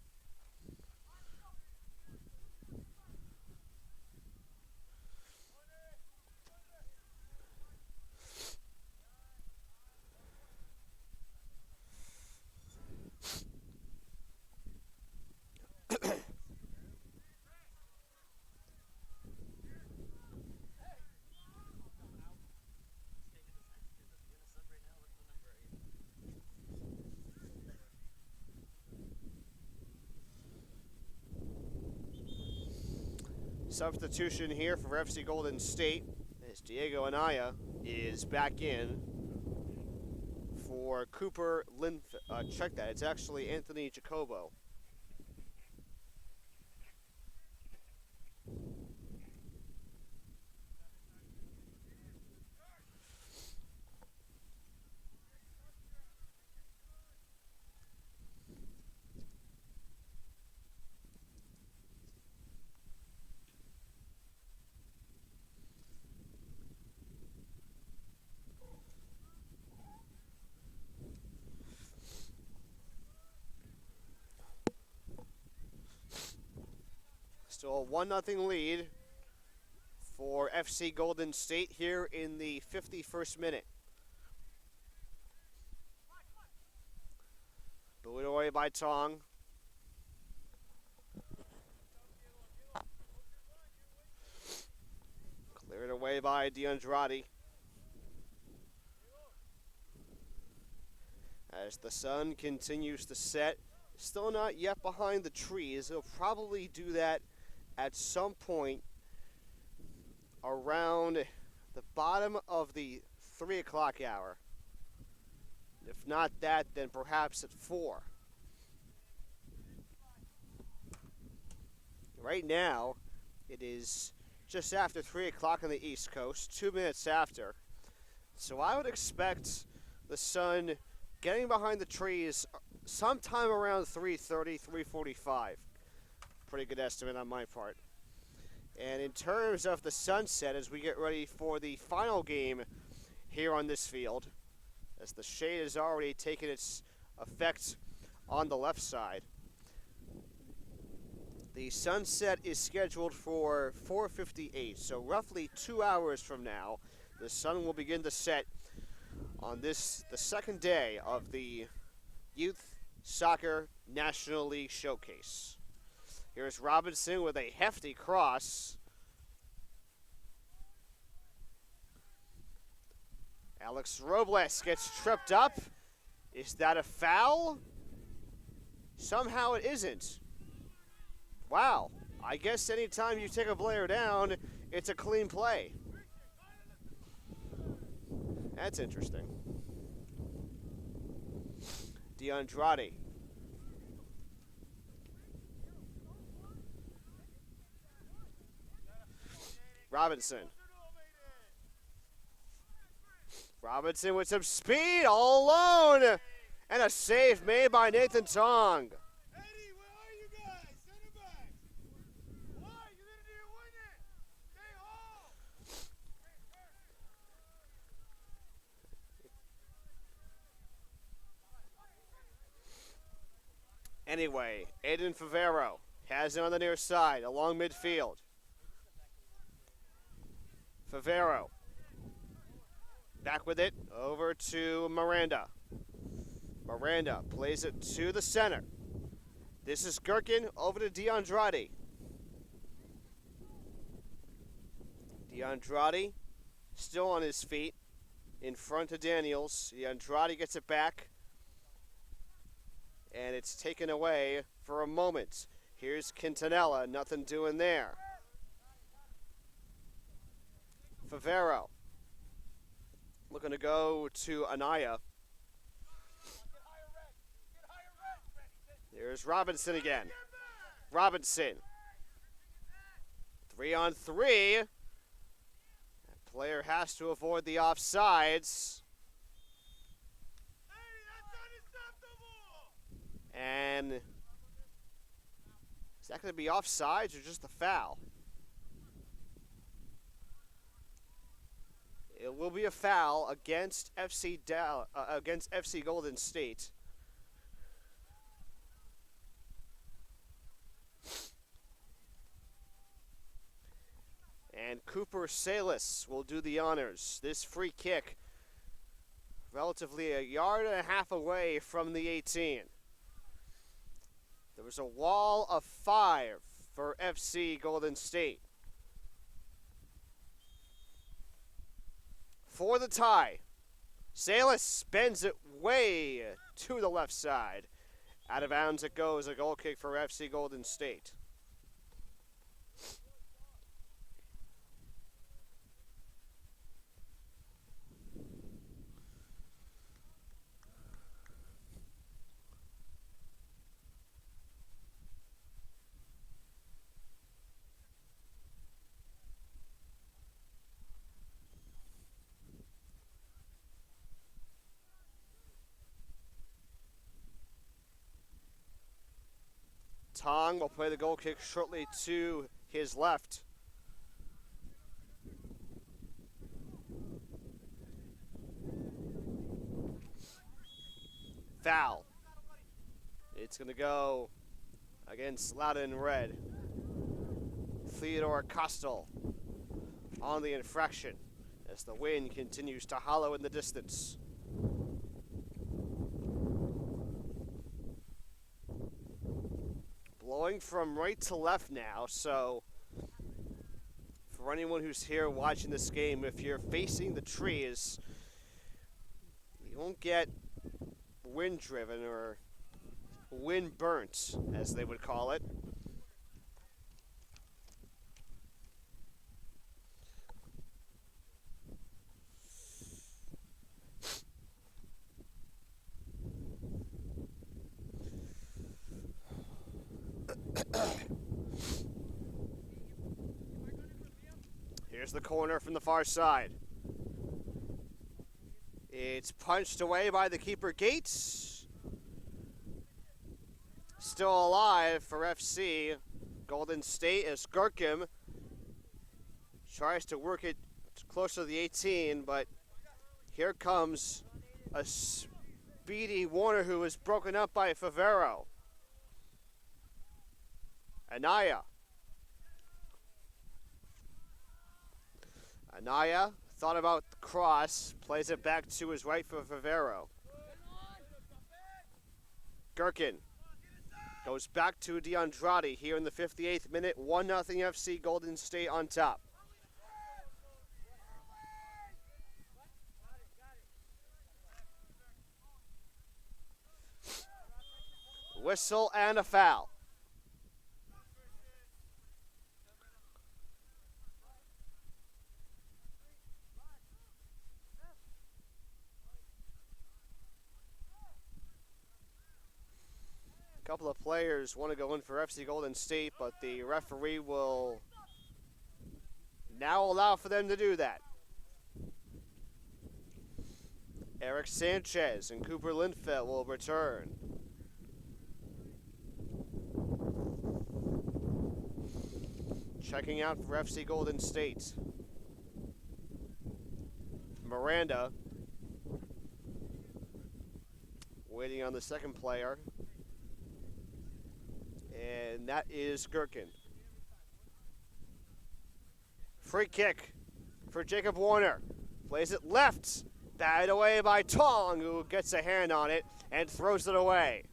Substitution here for FC Golden State as Diego Anaya is back in for Cooper check that, it's actually Anthony Jacobo. Still a 1-0 lead for FC Golden State here in the 51st minute. Booed away by Tong. Cleared away by DeAndrade. As the sun continues to set, still not yet behind the trees. It'll probably do that at some point around the bottom of the 3 o'clock hour. If not that, then perhaps at 4. Right now, it is just after 3 o'clock on the East Coast, 2 minutes after. So I would expect the sun getting behind the trees sometime around 3:30, 3:45. Pretty good estimate on my part. And in terms of the sunset, as we get ready for the final game here on this field, as the shade has already taken its effect on the left side, the sunset is scheduled for 4:58, so roughly 2 hours from now, the sun will begin to set on the second day of the Youth Soccer National League Showcase. Here's Robinson with a hefty cross. Alex Robles gets tripped up. Is that a foul? Somehow it isn't. Wow. I guess anytime you take a player down, it's a clean play. That's interesting. DeAndrade. Robinson. Robinson with some speed, all alone. And a save made by Nathan Tong. Eddie, where are you guys? Send it back. Why? You're going to win it. Stay home. Anyway, Aiden Favero has it on the near side, along midfield. Favero. Back with it, over to Miranda. Miranda plays it to the center. This is Gherkin, over to DeAndrade. DeAndrade still on his feet, in front of Daniels. DeAndrade gets it back, and it's taken away for a moment. Here's Quintanilla, nothing doing there. Favero looking to go to Anaya. There's Robinson again. Robinson. 3-on-3. That player has to avoid the offsides. And is that going to be offsides or just a foul? It will be a foul against FC Golden State. And Cooper Salas will do the honors. This free kick, relatively a yard and a half away from the 18. There was a wall of 5 for FC Golden State. For the tie, Salas bends it way to the left side. Out of bounds it goes, a goal kick for FC Golden State. Tong will play the goal kick shortly to his left. Foul. It's going to go against Loudon Red. Theodore Kostel on the infraction as the wind continues to hollow in the distance. Blowing from right to left now, so for anyone who's here watching this game, if you're facing the trees, you won't get wind driven or wind burnt, as they would call it. Here's the corner from the far side. It's punched away by the keeper Gates. Still alive for FC Golden State as Gurkim tries to work it close to the 18, but here comes a speedy Warner who is broken up by Favero. Anaya. Anaya thought about the cross, plays it back to his right for Favero. Gherkin goes back to DeAndrade here in the 58th minute. 1-0 FC Golden State on top. Whistle and a foul. A couple of players want to go in for FC Golden State, but the referee will now allow for them to do that. Eric Sanchez and Cooper Lindfeld will return. Checking out for FC Golden State. Miranda waiting on the second player. And that is Gherkin. Free kick for Jacob Warner. Plays it left. Batted away by Tong, who gets a hand on it and throws it away.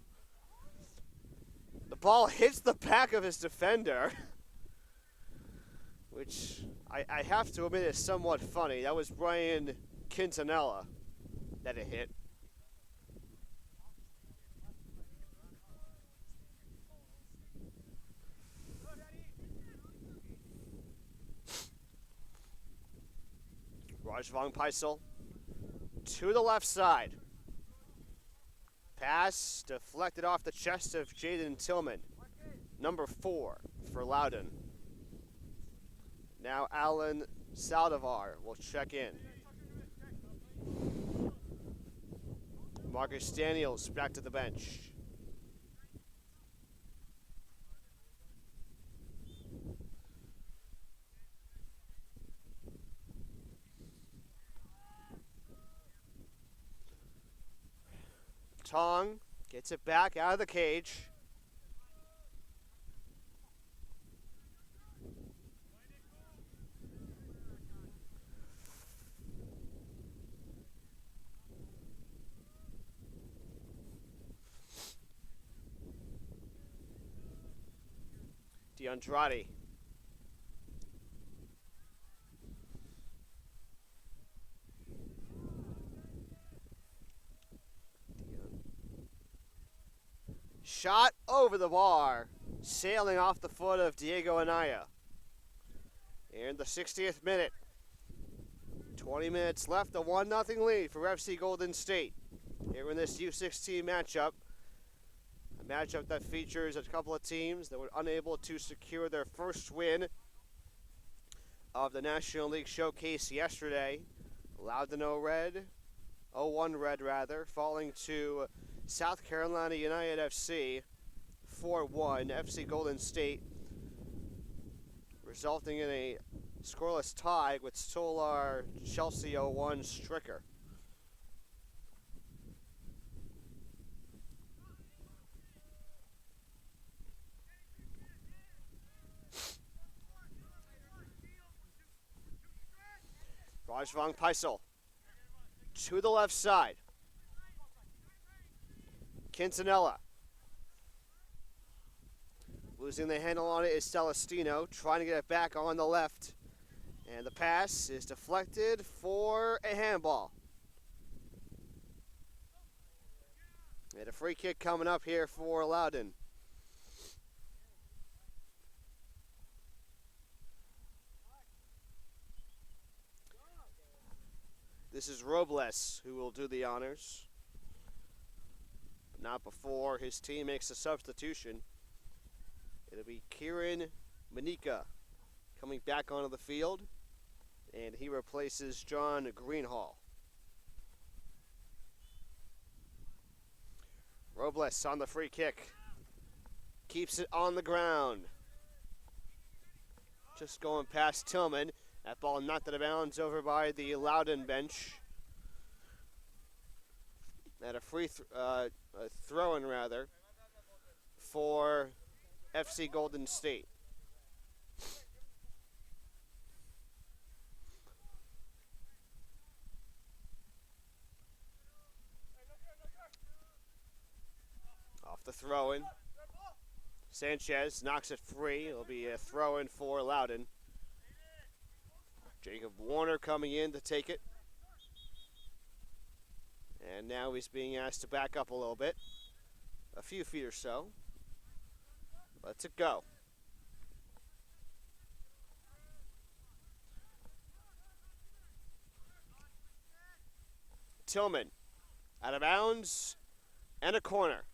The ball hits the back of his defender, which I have to admit is somewhat funny. That was Brian Quintanilla that it hit. Rajvang Paisel to the left side. Pass deflected off the chest of Jaden Tillman, number 4 for Loudon. Now Alan Saldivar will check in. Marcus Daniels back to the bench. Tong gets it back out of the cage. DeAndrade. Shot over the bar, sailing off the foot of Diego Anaya. In the 60th minute, 20 minutes left, a 1-0 lead for FC Golden State. Here in this U16 matchup, a matchup that features a couple of teams that were unable to secure their first win of the National League Showcase yesterday. Loudon Red, 0-1 Red rather, falling to South Carolina United FC 4-1. FC Golden State resulting in a scoreless tie with Solar Chelsea 0-1 Stricker. Rajvang Paisel to the left side. Quintanilla. Losing the handle on it is Celestino, trying to get it back on the left. And the pass is deflected for a handball. And a free kick coming up here for Loudon. This is Robles who will do the honors. But not before his team makes a substitution. It'll be Kieran Manika coming back onto the field, and he replaces John Greenhall. Robles on the free kick. Keeps it on the ground. Just going past Tillman. That ball knocked out of bounds over by the Loudon bench. And a throw-in rather, for FC Golden State. Off the throw-in. Sanchez knocks it free. It'll be a throw-in for Loudon. Jacob Warner coming in to take it. And now he's being asked to back up a little bit. A few feet or so. Let's it go. Tillman out of bounds and a corner.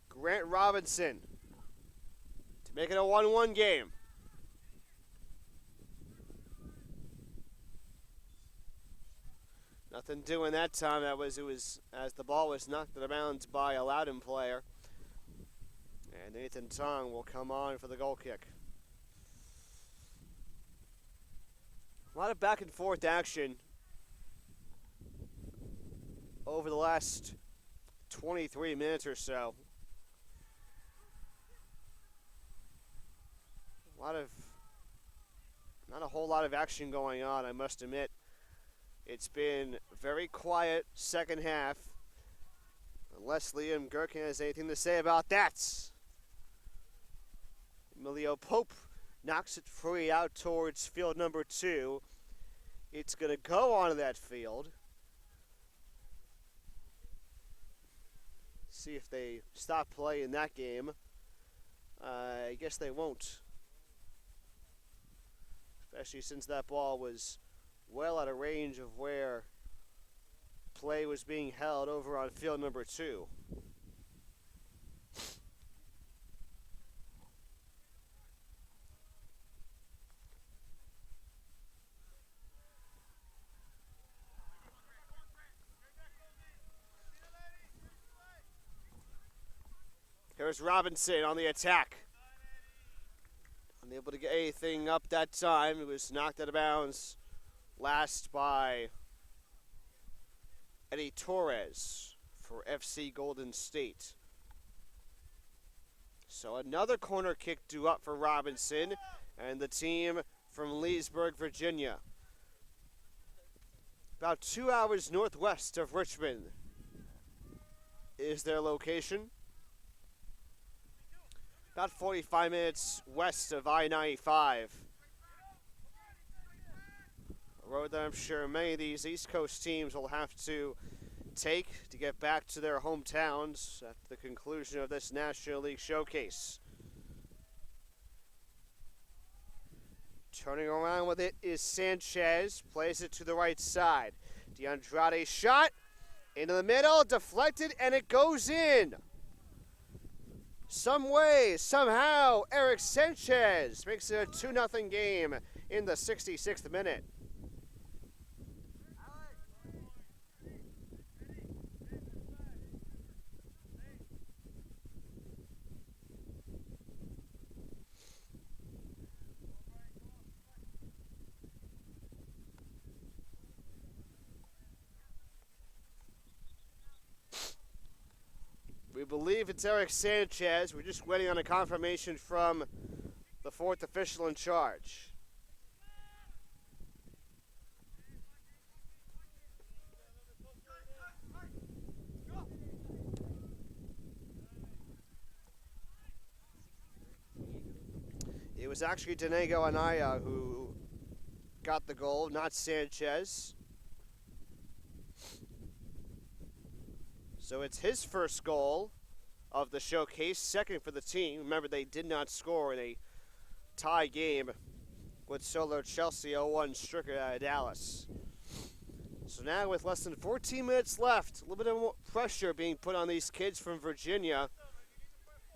Grant Robinson to make it a 1-1 game. Nothing doing that time. It was as the ball was knocked out of bounds by a Loudon player. And Nathan Tong will come on for the goal kick. A lot of back and forth action over the last 23 minutes or so. Not a whole lot of action going on, I must admit. It's been very quiet second half, unless Liam Gherkin has anything to say about that. Emilio Pope knocks it free out towards field number 2. It's going to go onto that field. See if they stop play in that game. I guess they won't. Especially since that ball was well out of range of where play was being held over on field number 2. Here's Robinson on the attack. Unable to get anything up that time. It was knocked out of bounds last by Eddie Torres for FC Golden State. So another corner kick due up for Robinson and the team from Leesburg, Virginia. About 2 hours northwest of Richmond is their location. About 45 minutes west of I-95. A road that I'm sure many of these East Coast teams will have to take to get back to their hometowns at the conclusion of this National League showcase. Turning around with it is Sanchez, plays it to the right side. DeAndrade shot into the middle, deflected, and it goes in. Some way, somehow, Eric Sanchez makes it a 2-0 game in the 66th minute. We believe it's Eric Sanchez. We're just waiting on a confirmation from the fourth official in charge. It was actually Denego Anaya who got the goal, not Sanchez. So it's his first goal of the showcase, second for the team. Remember, they did not score in a tie game with Solo Chelsea 0-1 Stricker out of Dallas. So now with less than 14 minutes left, a little bit of more pressure being put on these kids from Virginia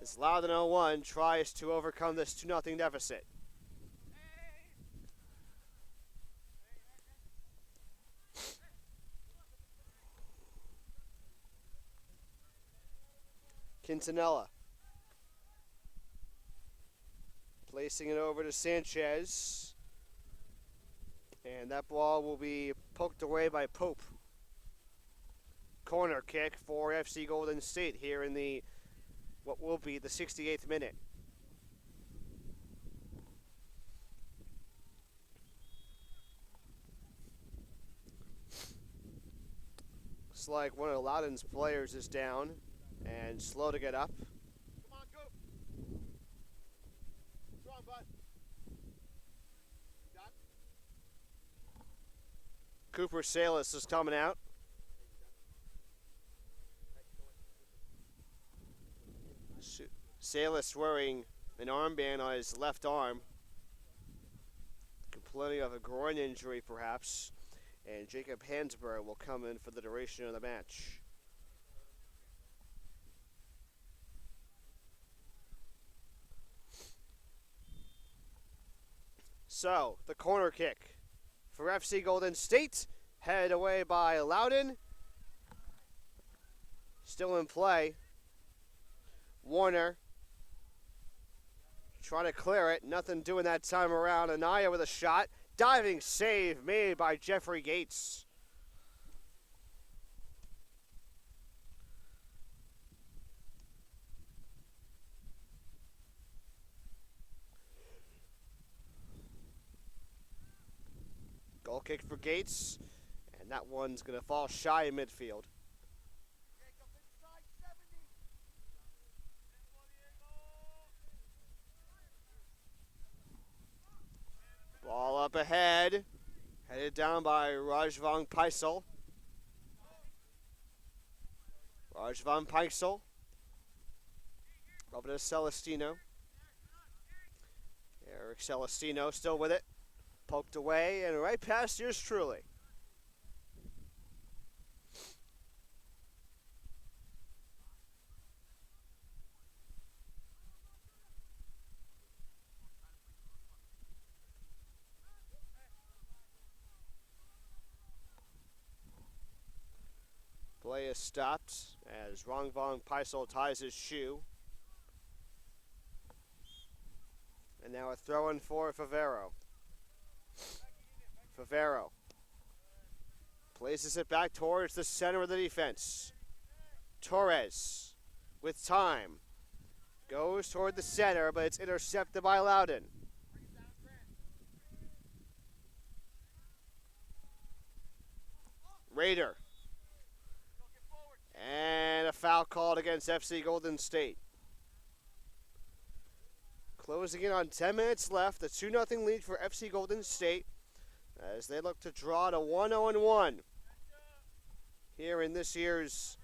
as Loudon 0-1 tries to overcome this 2-0 deficit. Quintanilla placing it over to Sanchez. And that ball will be poked away by Pope. Corner kick for FC Golden State here in the what will be the 68th minute. Looks like one of Loudon's players is down and slow to get up. Come on, go. Strong, bud. Got Cooper Salas is coming out. Salas wearing an armband on his left arm, complaining of a groin injury perhaps, and Jacob Hansberg will come in for the duration of the match. So, the corner kick for FC Golden State, headed away by Loudon. Still in play. Warner trying to clear it. Nothing doing that time around. Anaya with a shot. Diving save made by Jeffrey Gates. Goal kick for Gates. And that one's going to fall shy in midfield. Ball up ahead, headed down by Rajvang Paisel. Rajvang Paisel, over to Celestino. Eric Celestino still with it, poked away and right past yours truly. Play is stopped as Rangvong Paisel ties his shoe. And now a throw in for Favero. Favero places it back towards the center of the defense. Torres with time. Goes toward the center, but it's intercepted by Loudon. Raider. And a foul called against FC Golden State. Closing in on 10 minutes left. A 2-0 lead for FC Golden State as they look to draw to 1-0-1 here in this year's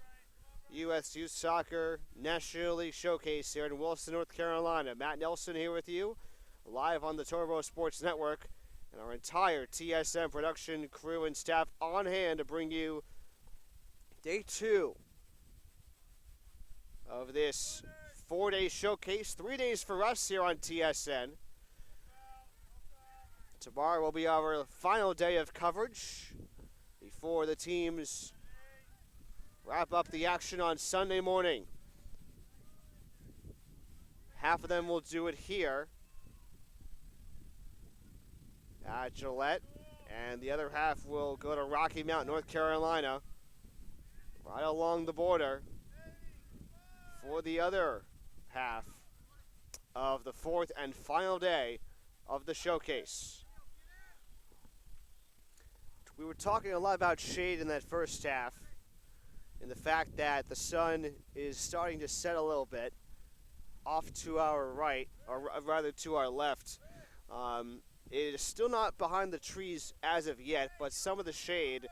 U.S. Youth Soccer National League Showcase here in Wilson, North Carolina. Matt Nelson here with you, live on the Turbo Sports Network, and our entire TSM production crew and staff on hand to bring you Day 2 of this 4-day showcase, 3 days for us here on TSN. Tomorrow will be our final day of coverage before the teams wrap up the action on Sunday morning. Half of them will do it here at Gillette, and the other half will go to Rocky Mount, North Carolina, right along the border for the other half of the fourth and final day of the showcase. We were talking a lot about shade in that first half and the fact that the sun is starting to set a little bit off to our right, or rather to our left. It is still not behind the trees as of yet, but some of the shade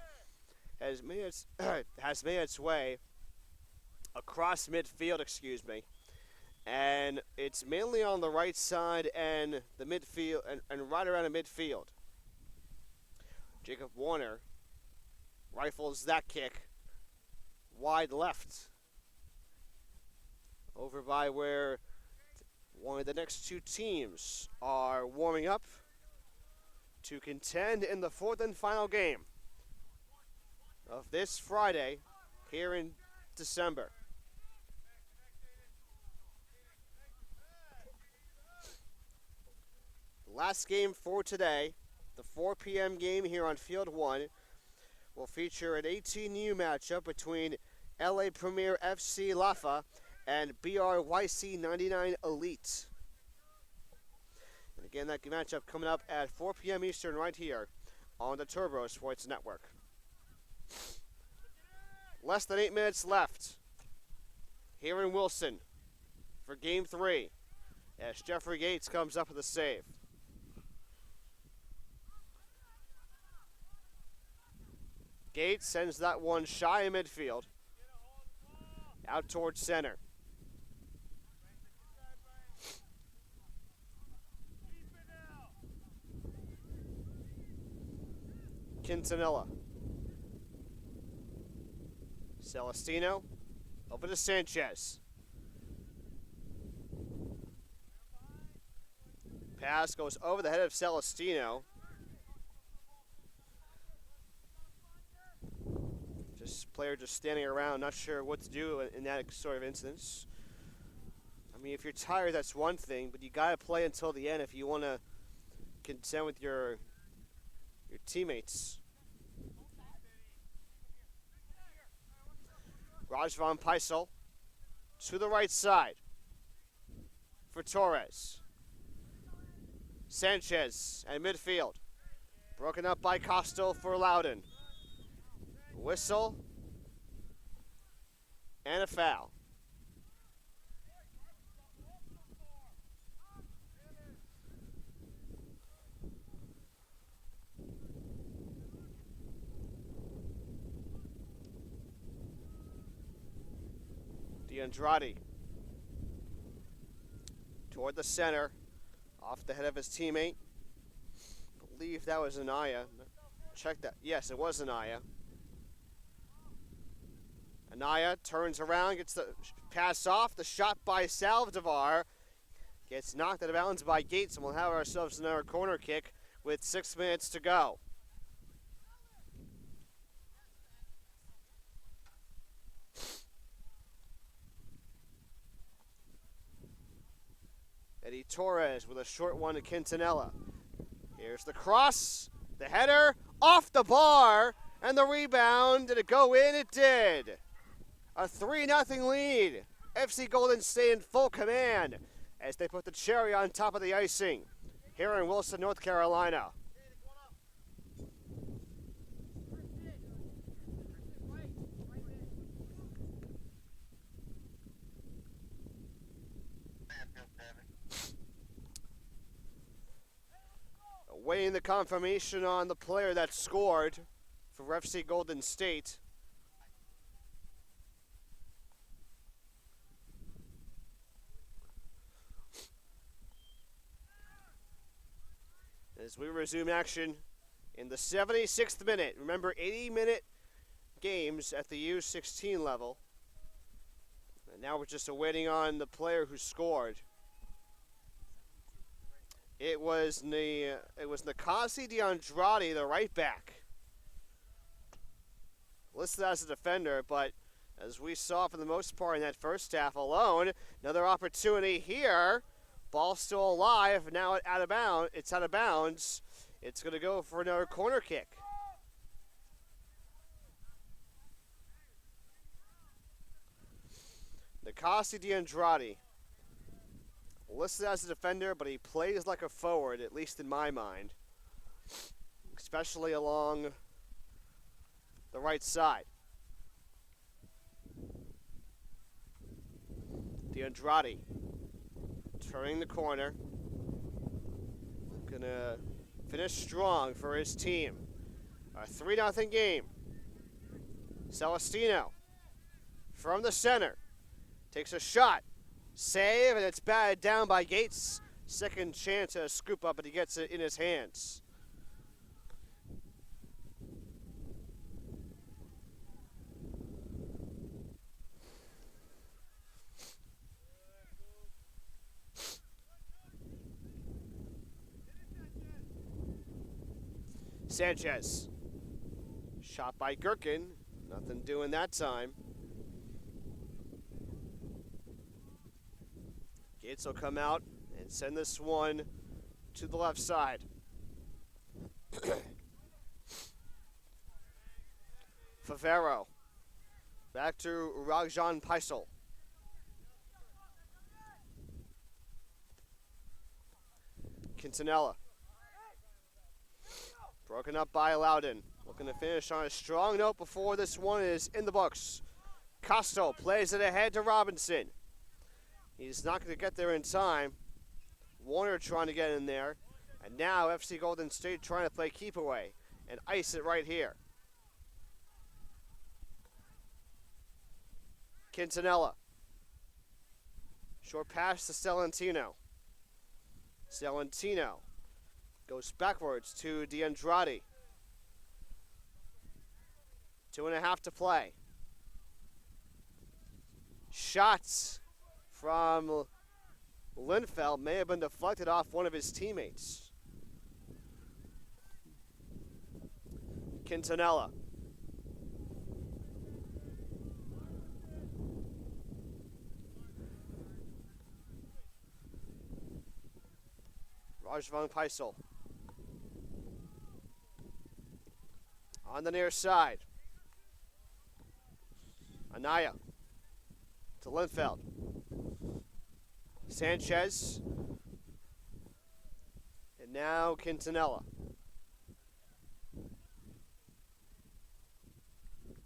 has made its way across midfield, and it's mainly on the right side and the midfield and right around the midfield. Jacob Warner rifles that kick wide left over by where one of the next two teams are warming up to contend in the fourth and final game of this Friday here in December. Last game for today, the 4 p.m. game here on Field 1, will feature an 18U matchup between LA Premier FC Lafa and BRYC 99 Elite. And again, that matchup coming up at 4 p.m. Eastern right here on the Turbo Sports Network. Less than 8 minutes left here in Wilson for Game 3 as Jeffrey Gates comes up with a save. Gates sends that one shy of midfield, out towards center. Quintanilla. Celestino, over to Sanchez. Pass goes over the head of Celestino. Player just standing around, not sure what to do in that sort of instance. I mean, if you're tired, that's one thing, but you got to play until the end if you want to contend with your teammates. Rajvan Paisel to the right side for Torres. Sanchez at midfield. Broken up by Costo for Loudon. Whistle. And a foul. DeAndrade toward the center, off the head of his teammate. I believe that was Anaya. Check that. Yes, it was Anaya. Anaya turns around, gets the pass off. The shot by Saldivar gets knocked out of bounds by Gates, and we'll have ourselves another corner kick with 6 minutes to go. Eddie Torres with a short one to Quintanilla. Here's the cross, the header, off the bar, and the rebound. Did it go in? It did. A 3-0 lead. FC Golden State in full command as they put the cherry on top of the icing here in Wilson, North Carolina. Awaiting the confirmation on the player that scored for FC Golden State. As we resume action in the 76th minute. Remember, 80-minute games at the U16 level. And now we're just waiting on the player who scored. It was Nikasi DeAndrade, the right back. Listed as a defender, but as we saw for the most part in that first half alone, another opportunity here. Ball still alive. Now it's out of bounds. It's going to go for another corner kick. Nikasi DeAndrade, listed as a defender, but he plays like a forward, at least in my mind, especially along the right side. DeAndrade turning the corner. Gonna finish strong for his team. A 3-0 game. Celestino from the center. Takes a shot. Save, and it's batted down by Gates. Second chance to scoop up, but he gets it in his hands. Sanchez. Shot by Gherkin. Nothing doing that time. Gates will come out and send this one to the left side. Favero. Back to Rajan Paisel. Quintanilla. Broken up by Loudon. Looking to finish on a strong note before this one is in the books. Costo plays it ahead to Robinson. He's not going to get there in time. Warner trying to get in there. And now FC Golden State trying to play keep away and ice it right here. Quintanilla. Short pass to Celentino. Celentino goes backwards to DeAndrade. 2.5 to play. Shots from Linfeld may have been deflected off one of his teammates. Quintanilla. Rajvan Paisel. On the near side. Anaya to Linfeld. Sanchez. And now Quintanilla.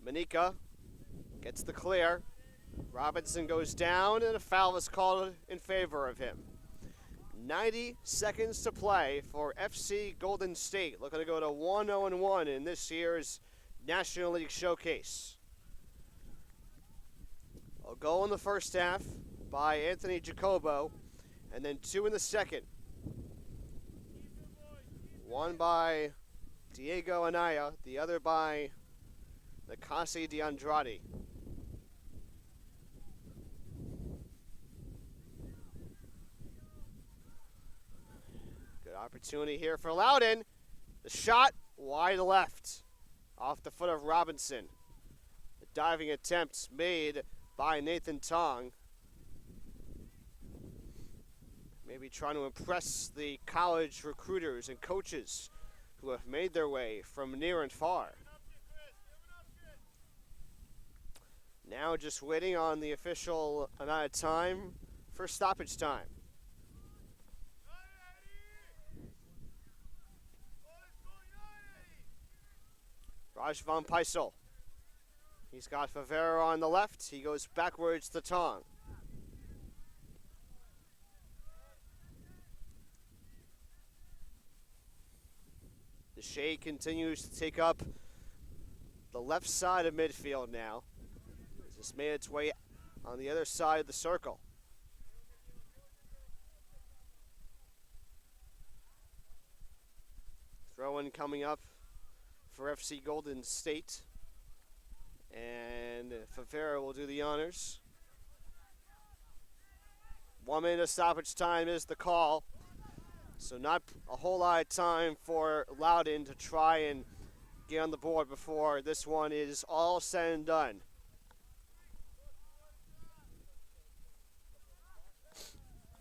Manika gets the clear. Robinson goes down and a foul is called in favor of him. 90 seconds to play for FC Golden State, looking to go to 1-0-1 in this year's National League Showcase. A goal in the first half by Anthony Jacobo, and then 2 in the second. One by Diego Anaya, the other by Nikasi DeAndrade. Good opportunity here for Loudon. The shot wide left off the foot of Robinson. The diving attempt made by Nathan Tong. Maybe trying to impress the college recruiters and coaches who have made their way from near and far. Now just waiting on the official amount of time for stoppage time. Rajvan Paisel. He's got Favero on the left. He goes backwards to Tong. The shade continues to take up the left side of midfield now. It's just made its way on the other side of the circle. Throw-in coming up for FC Golden State. And Favero will do the honors. 1 minute of stoppage time is the call. So not a whole lot of time for Loudon to try and get on the board before this one is all said and done.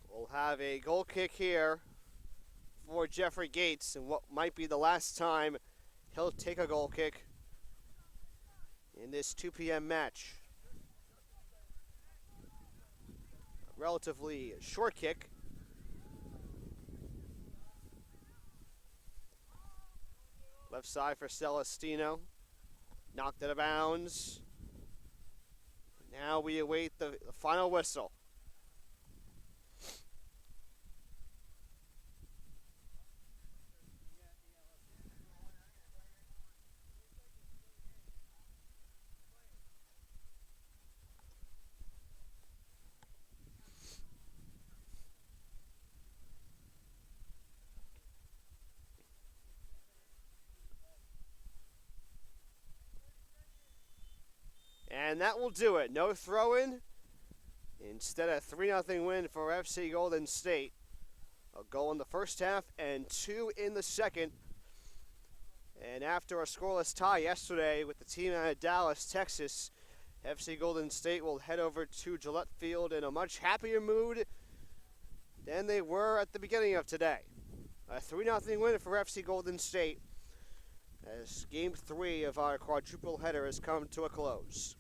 We'll have a goal kick here for Jeffrey Gates, and what might be the last time he'll take a goal kick in this 2 p.m. match. A relatively short kick. Left side for Celestino. Knocked out of bounds. Now we await the final whistle. And that will do it. No throw-in. Instead, a 3-0 win for FC Golden State. A goal in the first half and 2 in the second. And after a scoreless tie yesterday with the team out of Dallas, Texas, FC Golden State will head over to Gillette Field in a much happier mood than they were at the beginning of today. A 3-0 win for FC Golden State as Game 3 of our quadruple header has come to a close.